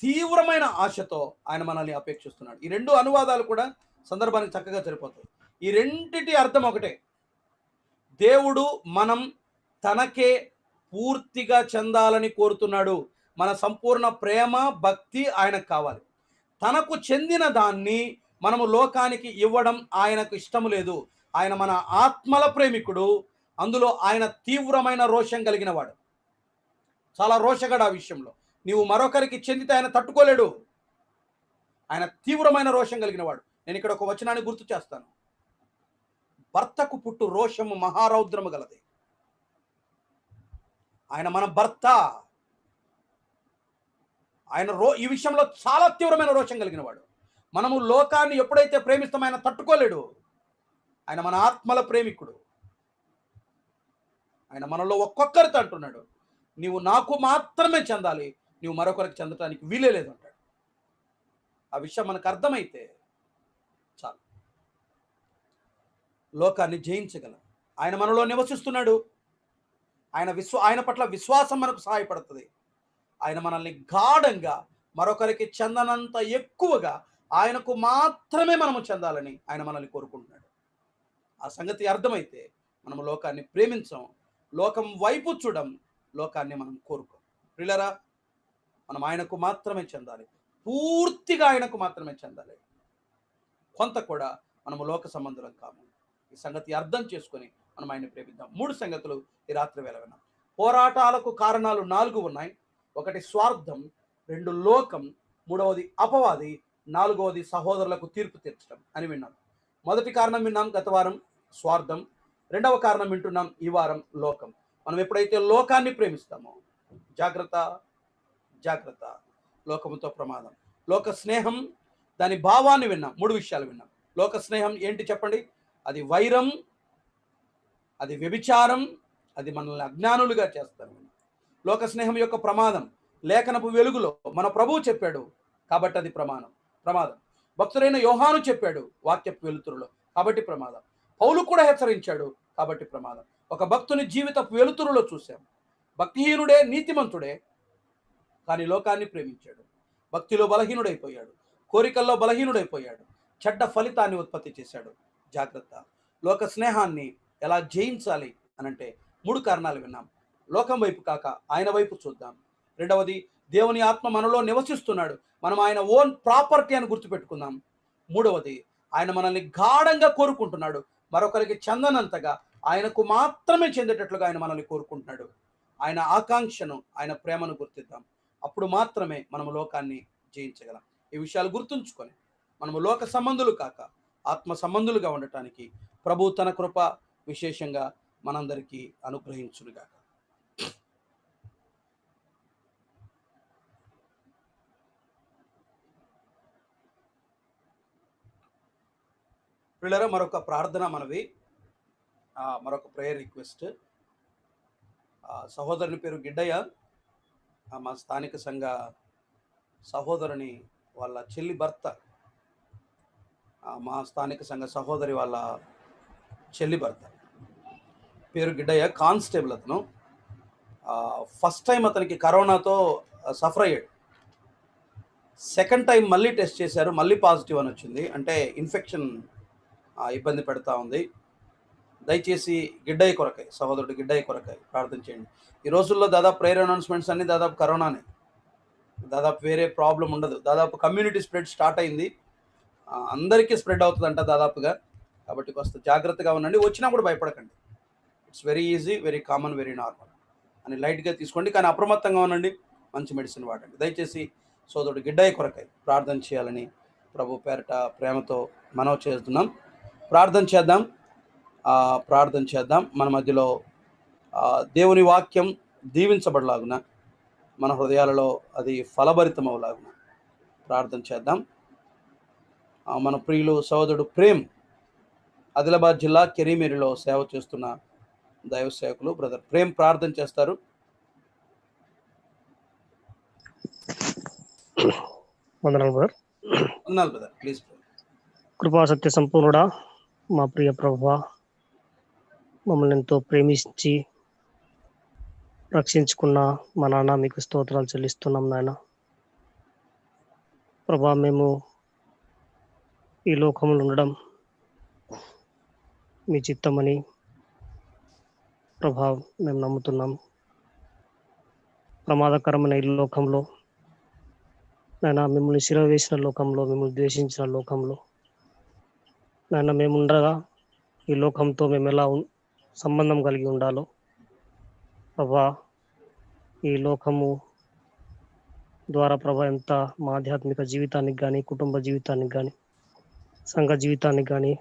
తీవ్రమైన ఆశతో ఆయన మనల్ని అపేక్షిస్తున్నాడు. ఈ రెండు అనువాదాలు కూడా సందర్భానికి చక్కగా సరిపోతాయి. ఈ రెండిటి అర్థం ఒకటే. దేవుడు మనం తనకే పూర్తిగా చెందాలని కోరుతున్నాడు. మన సంపూర్ణ ప్రేమ భక్తి ఆయనకు కావాలి. తనకు చెందిన దాన్ని మనము లోకానికి ఇవ్వడం ఆయనకు ఇష్టం లేదు. ఆయన మన ఆత్మల ప్రేమికుడు. అందులో ఆయన తీవ్రమైన రోషం కలిగిన వాడు. చాలా రోషగాడు ఆ విషయంలో. నీవు మరొకరికి చెందితే ఆయన తట్టుకోలేడు. ఆయన తీవ్రమైన రోషం కలిగిన వాడు. నేను ఇక్కడ ఒక వచనాన్ని గుర్తు చేస్తాను. భర్తకు పుట్టు రోషము మహారౌద్రము గలది. ఆయన మన భర్త. ఆయన ఈ విషయంలో చాలా తీవ్రమైన రోషం కలిగిన వాడు. మనము లోకాన్ని ఎప్పుడైతే ప్రేమిస్తామో ఆయన తట్టుకోలేడు. ఆయన మన ఆత్మల ప్రేమికుడు. ఆయన మనలో ఒక్కొక్కరితో అంటున్నాడు, నీవు నాకు మాత్రమే చెందాలి, నీవు మరొకరికి చెందటానికి వీలే లేదు అంటాడు. ఆ విషయం మనకు అర్థమైతే చాలు, లోకాన్ని జయించగలం. ఆయన మనలో నివసిస్తున్నాడు. ఆయన పట్ల విశ్వాసం మనకు సహాయపడుతుంది. ఆయన మనల్ని గాఢంగా మరొకరికి చెందనంత ఎక్కువగా ఆయనకు మాత్రమే మనము చెందాలని ఆయన మనల్ని కోరుకుంటున్నాడు. ఆ సంగతి అర్థమైతే మనము లోకాన్ని ప్రేమించం, లోకం వైపు చూడం, లోకాన్ని మనం కోరుకోం. ప్రియులారా, మనం ఆయనకు మాత్రమే చెందాలి. పూర్తిగా ఆయనకు మాత్రమే చెందాలి. కొంత కూడా మనము లోక సంబంధులం కాము. ఈ సంగతి అర్థం చేసుకొని మనం ఆయన్ని ప్రేమిద్దాం. 3 సంగతులు ఈ రాత్రి వేళ విన్నాం. పోరాటాలకు కారణాలు 4 ఉన్నాయి. 1 స్వార్థం, 2 లోకం, 3వది అపవాది, 4వది సహోదరులకు తీర్పు తీర్చడం అని విన్నాం. మొదటి కారణం విన్నాం గత వారం, స్వార్థం. 2వ కారణం వింటున్నాం ఈ వారం, లోకం. మనం ఎప్పుడైతే లోకాన్ని ప్రేమిస్తామో జాగ్రత్త జాగ్రత్త, లోకముతో ప్రమాదం. లోక స్నేహం, దాని భావాన్ని విన్నాం. 3 విషయాలు విన్నాం. లోక స్నేహం ఏంటి చెప్పండి? అది వైరం, అది వ్యభిచారం, అది మనల్ని అజ్ఞానులుగా చేస్తారు. లోక స్నేహం యొక్క ప్రమాదం లేఖనపు వెలుగులో మన ప్రభువు చెప్పాడు కాబట్టి అది ప్రమాదం. భక్తుడైన యోహాను చెప్పాడు వాక్యపు వెలుతురులో కాబట్టి ప్రమాదం. పౌలు కూడా హెచ్చరించాడు కాబట్టి ప్రమాదం. ఒక భక్తుని జీవితపు వెలుతురులో చూశాం. భక్తిహీనుడే నీతిమంతుడే, కానీ లోకాన్ని ప్రేమించాడు. భక్తిలో బలహీనుడైపోయాడు, కోరికల్లో బలహీనుడైపోయాడు, చెడ్డ ఫలితాన్ని ఉత్పత్తి చేశాడు. జాగ్రత్త. లోక స్నేహాన్ని ఎలా జయించాలి అనంటే 3 కారణాలు విన్నాం. లోకం వైపు కాక ఆయన వైపు చూద్దాం. 2వది, దేవుని ఆత్మ మనలో నివసిస్తున్నాడు, మనం ఆయన ఓన్ ప్రాపర్టీ అని గుర్తుపెట్టుకుందాం. 3వది, ఆయన మనల్ని గాఢంగా కోరుకుంటున్నాడు. మరొకరికి చెందనంతగా ఆయనకు మాత్రమే చెందేటట్లుగా ఆయన మనల్ని కోరుకుంటున్నాడు. ఆయన ఆకాంక్షను, ఆయన ప్రేమను గుర్తిద్దాం. అప్పుడు మాత్రమే మనము లోకాన్ని జయించగలం. ఈ విషయాలు గుర్తుంచుకొని మనము లోక సంబంధులు కాక ఆత్మ సంబంధులుగా ఉండటానికి ప్రభు తన కృప విశేషంగా మనందరికీ అనుగ్రహించునుగాక. పిల్లరా, మరొక ప్రార్థన మనవి, మరొక ప్రేయర్ రిక్వెస్ట్. సహోదరుని పేరు గిడ్డయ్య. మా స్థానిక సంఘ సహోదరుని వాళ్ళ చెల్లి భర్త, మా స్థానిక సంఘ సహోదరి వాళ్ళ చెల్లి భర్త పేరు గిడ్డయ్య, కానిస్టేబుల్. అతను ఫస్ట్ టైం అతనికి కరోనాతో సఫర్ అయ్యాడు. సెకండ్ టైం మళ్ళీ టెస్ట్ చేశారు, మళ్ళీ పాజిటివ్ అని వచ్చింది. అంటే ఇన్ఫెక్షన్ ఇబ్బంది పెడతా ఉంది. దయచేసి గిడ్డయ్య కొరకై, సహోదరుడు గిడ్డయ్య కొరకై ప్రార్థన చేయండి. ఈ రోజుల్లో దాదాపు ప్రేయర్ అనౌన్స్మెంట్స్ అన్ని దాదాపు కరోనానే, దాదాపు వేరే ప్రాబ్లం ఉండదు. దాదాపు కమ్యూనిటీ స్ప్రెడ్ స్టార్ట్ అయింది, అందరికీ స్ప్రెడ్ అవుతుందంట దాదాపుగా. కాబట్టి కొంత జాగ్రత్తగా ఉండండి. వచ్చినా కూడా భయపడకండి. It's very easy, very common, very normal అని లైట్గా తీసుకోండి. కానీ అప్రమత్తంగా ఉండండి, మంచి మెడిసిన్ వాడండి. దయచేసి సోదరుడు గిడ్డయ్య కొరకై ప్రార్థన చేయాలని ప్రభు పేరట ప్రేమతో మనవి చేస్తున్నాం. ప్రార్థన చేద్దాం. మన మధ్యలో దేవుని వాక్యం దీవించబడలాగున, మన హృదయాలలో అది ఫలభరితమవలాగున ప్రార్థన చేద్దాం. మన ప్రియులు సహోదరుడు ప్రేమ్, ఆదిలాబాద్ జిల్లా కెరీమేరిలో సేవ చేస్తున్న దైవ సేవకులు బ్రదర్ ప్రేమ్ ప్రార్థన చేస్తారు. వందనాలు బ్రదర్. వందనాలు బ్రదర్, ప్లీజ్. కృపా సత్య సంపూర్ణుడా, మా ప్రియ ప్రభువా, మమ్మల్ని ఎంతో ప్రేమించి రక్షించుకున్న మా నాన్న మీకు స్తోత్రాలు చెల్లిస్తున్నాం నాయన. ప్రభా, మేము ఈ లోకంలో ఉండడం మీ చిత్తమని ప్రభా మేము నమ్ముతున్నాం. ప్రమాదకరమైన ఈ లోకంలో నాయన, మిమ్మల్ని శిర వేసిన లోకంలో, మిమ్మల్ని ద్వేషించిన లోకంలో నాయన మేము ఉండగా ఈ లోకంతో మేము ఎలా సంబంధం కలిగి ఉండాలో ప్రభా, ఈ లోకము ద్వారా ప్రభా ఎంత మా ఆధ్యాత్మిక జీవితానికి కానీ, కుటుంబ జీవితానికి కానీ, సంఘ జీవితానికి కానీ,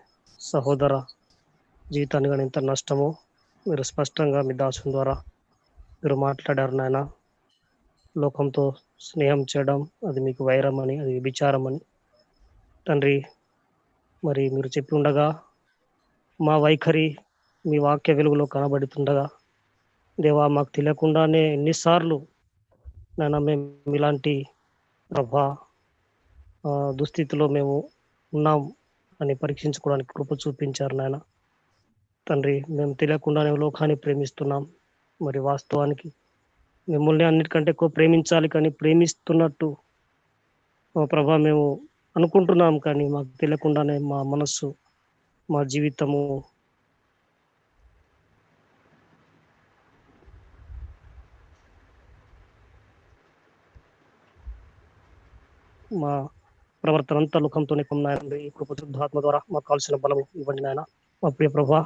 సహోదర జీవితానికి కానీ ఎంత నష్టమో మీరు స్పష్టంగా మీ దాసుని ద్వారా మీరు మాట్లాడారు నాయన. లోకంతో స్నేహం చేయడం అది మీకు వైరం అని, అది విచారం అని తండ్రి మరి మీరు చెప్పి ఉండగా మా వైఖరి మీ వాక్య వెలుగులో కనబడుతుండగా దేవా, మాకు తెలియకుండానే ఎన్నిసార్లు నాయన మేము ఇలాంటి ప్రభా దుస్థితిలో మేము ఉన్నాం అని పరీక్షించుకోవడానికి కృప చూపించారు నాయన. తండ్రి, మేము తెలియకుండానే లోకాన్ని ప్రేమిస్తున్నాం. మరి వాస్తవానికి మిమ్మల్ని అన్నిటికంటే ఎక్కువ ప్రేమించాలి, కానీ ప్రేమిస్తున్నట్టు ప్రభా మేము అనుకుంటున్నాం, కానీ మాకు తెలియకుండానే మా మనస్సు, మా జీవితము మా ప్రవర్తన అంతా లోకంతోనే కొన్నాయండి. ఈ కృప శుద్ధాత్మ ద్వారా మాకు కావాల్సిన బలం ఇవ్వండి నాయన. మా ప్రియ ప్రభా,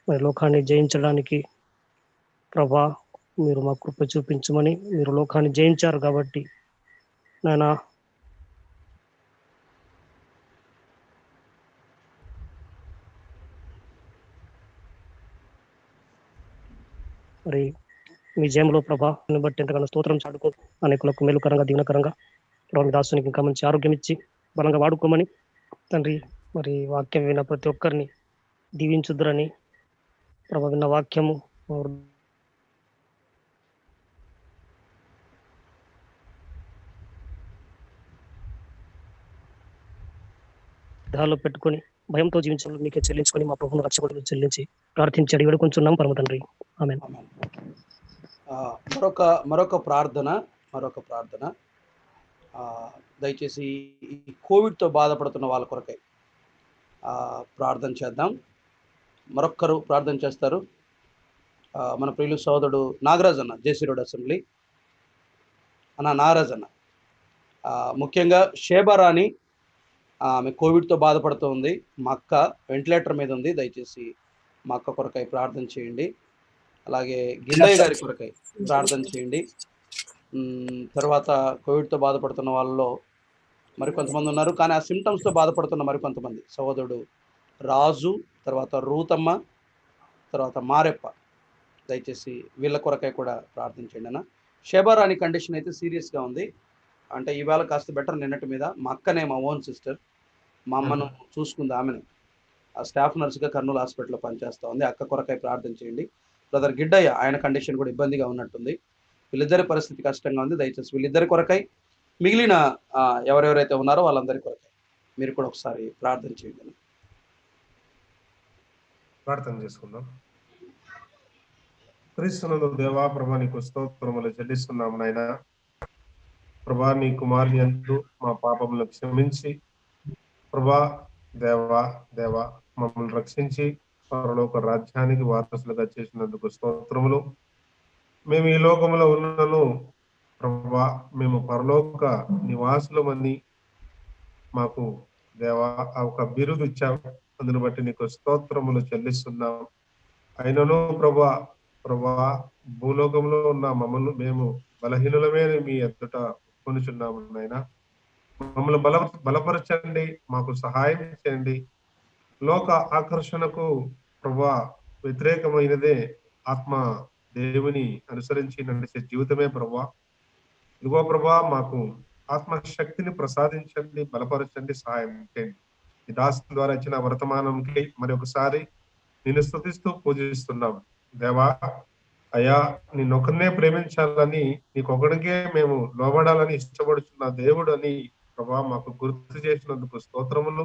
మరి లోకాన్ని జయించడానికి ప్రభా మీరు మా కృప చూపించమని, మీరు లోకాన్ని జయించారు కాబట్టి నాయన మరి మీ జయంలో ప్రభాని బట్టి ఎంతగానో స్తోత్రం చాటుకో, అనేకులకు మేలుకరంగా దీవెనకరంగా ప్రభు మీ దాసునికి ఇంకా మంచి ఆరోగ్యం ఇచ్చి బలంగా వాడుకోమని తండ్రి, మరి వాక్యం విన్న ప్రతి ఒక్కరిని దీవించుద్దురని ప్రభు విన్న వాక్యము దానిలో పెట్టుకొని భయంతో జీవించడం మీకే చెల్లించుకొని మా ప్రభువును రక్షకుడు చెల్లించి ప్రార్థించి అడిగి వేడుకొంచున్నాం పరమ తండ్రి, ఆమేన్. మరొక ప్రార్థన దయచేసి ఈ కోవిడ్తో బాధపడుతున్న వాళ్ళ కొరకై ప్రార్థన చేద్దాం. మరొక్కరు ప్రార్థన చేస్తారు. మన ప్రియులు సోదరుడు నాగరాజ్ అన్న, జేసీ రోడ్ అసెంబ్లీ అన్న. నాగరాజ్ అన్న, ముఖ్యంగా షేబారాణి ఆమె కోవిడ్తో బాధపడుతూ ఉంది. మా అక్క వెంటిలేటర్ మీద ఉంది. దయచేసి మా అక్క కొరకై ప్రార్థన చేయండి. అలాగే గిల్లయ్య గారి కొరకై ప్రార్థన చేయండి. తర్వాత కోవిడ్తో బాధపడుతున్న వాళ్ళలో మరికొంతమంది ఉన్నారు, కానీ ఆ సిమ్టమ్స్తో బాధపడుతున్న మరికొంతమంది సహోదరుడు రాజు, తర్వాత రూతమ్మ, తర్వాత మారెప్ప. దయచేసి వీళ్ళ కొరకై కూడా ప్రార్థించండి అన్న. షేబారాణి కండిషన్ అయితే సీరియస్గా ఉంది. అంటే ఈవేళ కాస్త బెటర్ నిన్నటి మీద. మా అక్కనే మా ఓన్ సిస్టర్, మా అమ్మను చూసుకుంది. ఆమెను ఆ స్టాఫ్ నర్సుగా కర్నూలు హాస్పిటల్లో పనిచేస్తూ ఉంది. అక్క కొరకై ప్రార్థన చేయండి. బ్రదర్ గిడ్డయ్య, ఆయన కండిషన్ కూడా ఇబ్బందిగా ఉన్నట్టుంది. వీళ్ళిద్దరి పరిస్థితి కష్టంగా ఉంది. దయచేసి వీళ్ళిద్దరి కొరకై, మిగిలిన ఎవరెవరైతే ఉన్నారో వాళ్ళందరి కొరకై మీరు కూడా ఒకసారి ప్రార్థన చేయండి. ప్రార్థన చేసుకుందాం. క్రీస్తునందు దేవా ప్రభా, నీకు స్తోత్రములు చెల్లిస్తున్నాము నాయన. ప్రభా, నీ కుమారుని యందు మా పాపములను క్షమించి ప్రభా దేవా మమ్మల్ని రక్షించి పరలోక రాజ్యానికి వారసులుగా చేసినందుకు స్తోత్రములు. మేము ఈ లోకంలో ఉన్నను ప్రభా, మేము పరలోక నివాసులమని మాకు దేవా ఒక బిరుదు ఇచ్చాము. అందుని బట్టి నీకు స్తోత్రములు చెల్లిస్తున్నాం. అయినను ప్రభా భూలోకంలో ఉన్న మమ్మల్ని మేము బలహీనులమే మీ ఎదుట కొనుచున్నాము నాయన. మమ్మల్ని బలపరచండి, మాకు సహాయం చేయండి. లోక ఆకర్షణకు ప్రభా వ్యతిరేకమైనదే ఆత్మ దేవుని అనుసరించి నడిచే జీవితమే ప్రభా. ఇదిగో ప్రభా, మాకు ఆత్మశక్తిని ప్రసాదించండి, బలపరచండి, సహాయం చేయండి. ఈ దాసు ద్వారా ఇచ్చిన వర్తమానంకి మరి ఒకసారి నిన్ను స్తుతిస్తూ పూజిస్తున్నాం దేవా. అయ్యా, నిన్నొకరినే ప్రేమించాలని, నీకొకడికే మేము లోబడాలని ఇష్టపడుతున్న దేవుడు అని ప్రభా మాకు గుర్తు చేసినందుకు స్తోత్రములు.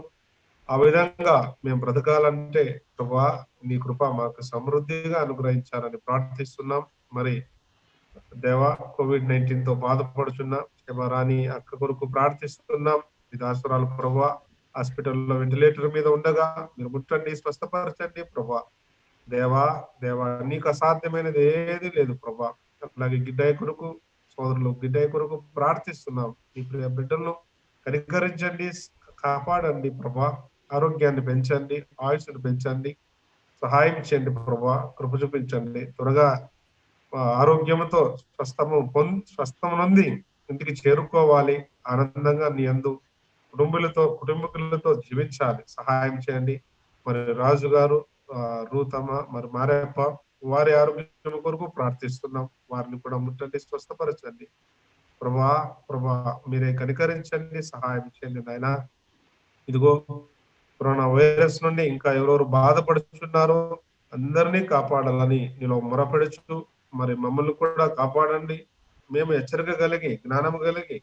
ఆ విధంగా మేము బ్రతకాలంటే ప్రభా నీ కృప మాకు సమృద్ధిగా అనుగ్రహించాలని ప్రార్థిస్తున్నాం. మరి దేవా COVID-19 తో బాధపడుచున్న శివరాణి అక్క కొరకు ప్రార్థిస్తున్నాం. ఈ దాసురాలు ప్రభా హాస్పిటల్లో వెంటిలేటర్ మీద ఉండగా మీరు ముట్టండి, స్వస్థపరచండి ప్రభా. దేవా దేవా నీకు అసాధ్యమైనది ఏది లేదు ప్రభా. అలాగే గిడ్డాయి కొరకు సోదరులు గిడ్డాయి కొరకు ప్రార్థిస్తున్నాం. ఈ ప్రియ బిడ్డలను కనికరించండి, కాపాడండి ప్రభా. ఆరోగ్యాన్ని పెంచండి, ఆయుష్ను పెంచండి, సహాయం చేయండి ప్రభా. కృప చూపించండి. త్వరగా ఆరోగ్యంతో స్వస్థము నొంది ఇంటికి చేరుకోవాలి. ఆనందంగా నీ యందు కుటుంబీకులతో జీవించాలి. సహాయం చేయండి. మరి రాజు గారు, రూతమ్మ, మరి మారేప్ప వారి ఆరోగ్యం కొరకు ప్రార్థిస్తున్నాం. వారిని కూడా ముట్టండి, స్వస్థపరచండి ప్రభా. మీరే కనికరించండి, సహాయం చేయండి నాయనా. ఇదిగో కరోనా వైరస్ నుండి ఇంకా ఎవరెవరు బాధపడుతున్నారో అందరినీ కాపాడాలని నీలో మొరపెడుచు మరి మమ్మల్ని కూడా కాపాడండి. మేము హెచ్చరిక కలిగి, జ్ఞానము కలిగి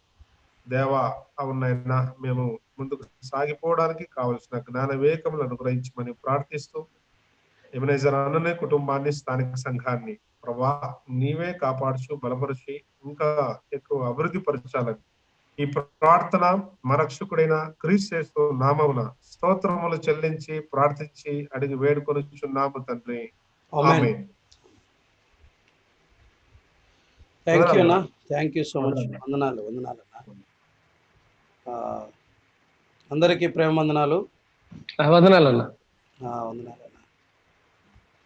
దేవా అవునైనా మేము ముందుకు సాగిపోవడానికి కావలసిన జ్ఞాన వివేకములను అనుగ్రహించమని ప్రార్థిస్తూ ఎబెనేజర్ అన్ననే కుటుంబాన్ని, స్థానిక సంఘాన్ని ప్రభా నీవే కాపాడుచు బలపరిచి ఇంకా ఎక్కువ అభివృద్ధి పరచాలని ఈ ప్రార్థన మా రక్షకుడైన క్రీస్తు నామమున స్తోత్రములు చెల్లించి ప్రార్థించి అడిగి వేడుకొనుచున్నాము తండ్రి. ఆమేన్. థ్యాంక్ యూ అన్న, థ్యాంక్ యూ సో మచ్. వందనాలు అన్న. అందరికీ ప్రేమ వందనాలు. వందనాలన్నా. వందనాలు.